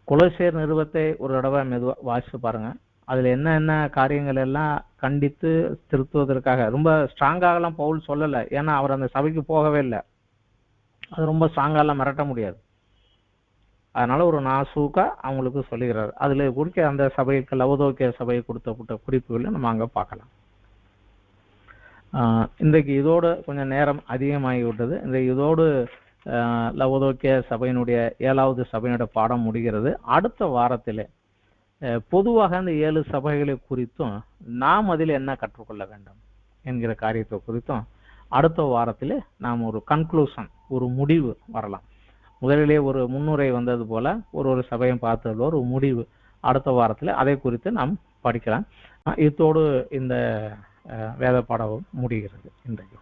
A: கொலோசியர் நிறுவத்தை ஒரு தடவை மெதுவா வாசிச்சு பாருங்க. அதுல என்ன காரியங்கள் எல்லாம் கண்டித்து திருத்துவதற்காக ரொம்ப ஸ்ட்ராங்காகலாம் பவுல் சொல்லலை. ஏன்னா அவர் அந்த சபைக்கு போகவே இல்லை. அது ரொம்ப ஸ்ட்ராங்காலாம் மிரட்ட முடியாது. அதனால ஒரு நாசூக்கா அவங்களுக்கு சொல்லுகிறார். அதுல குறிக்க அந்த சபைக்கு லவோதோக்கிய சபையை கொடுத்த குறிப்புகளை நம்ம அங்க பார்க்கலாம். இன்றைக்கு இதோடு கொஞ்சம் நேரம் அதிகமாகி விட்டது. இன்றைக்கு இதோடு லவோதோக்கிய சபையினுடைய 7வது சபையினுடைய பாடம் முடிகிறது. அடுத்த வாரத்திலே பொதுவாக அந்த 7 சபைகளை குறித்தும் நாம் அதில் என்ன கற்றுக்கொள்ள வேண்டும் என்கிற காரியத்தை குறித்தும் அடுத்த வாரத்தில் நாம் ஒரு கன்க்ளூஷன், ஒரு முடிவு வரலாம். முதலிலே ஒரு முன்னுரை வந்தது போல ஒரு சபையை பார்த்தது ஒரு முடிவு அடுத்த வாரத்தில் அதை குறித்து நாம் படிக்கலாம். இதோடு இந்த வேத பாடம் முடிகிறது இன்றைக்கு.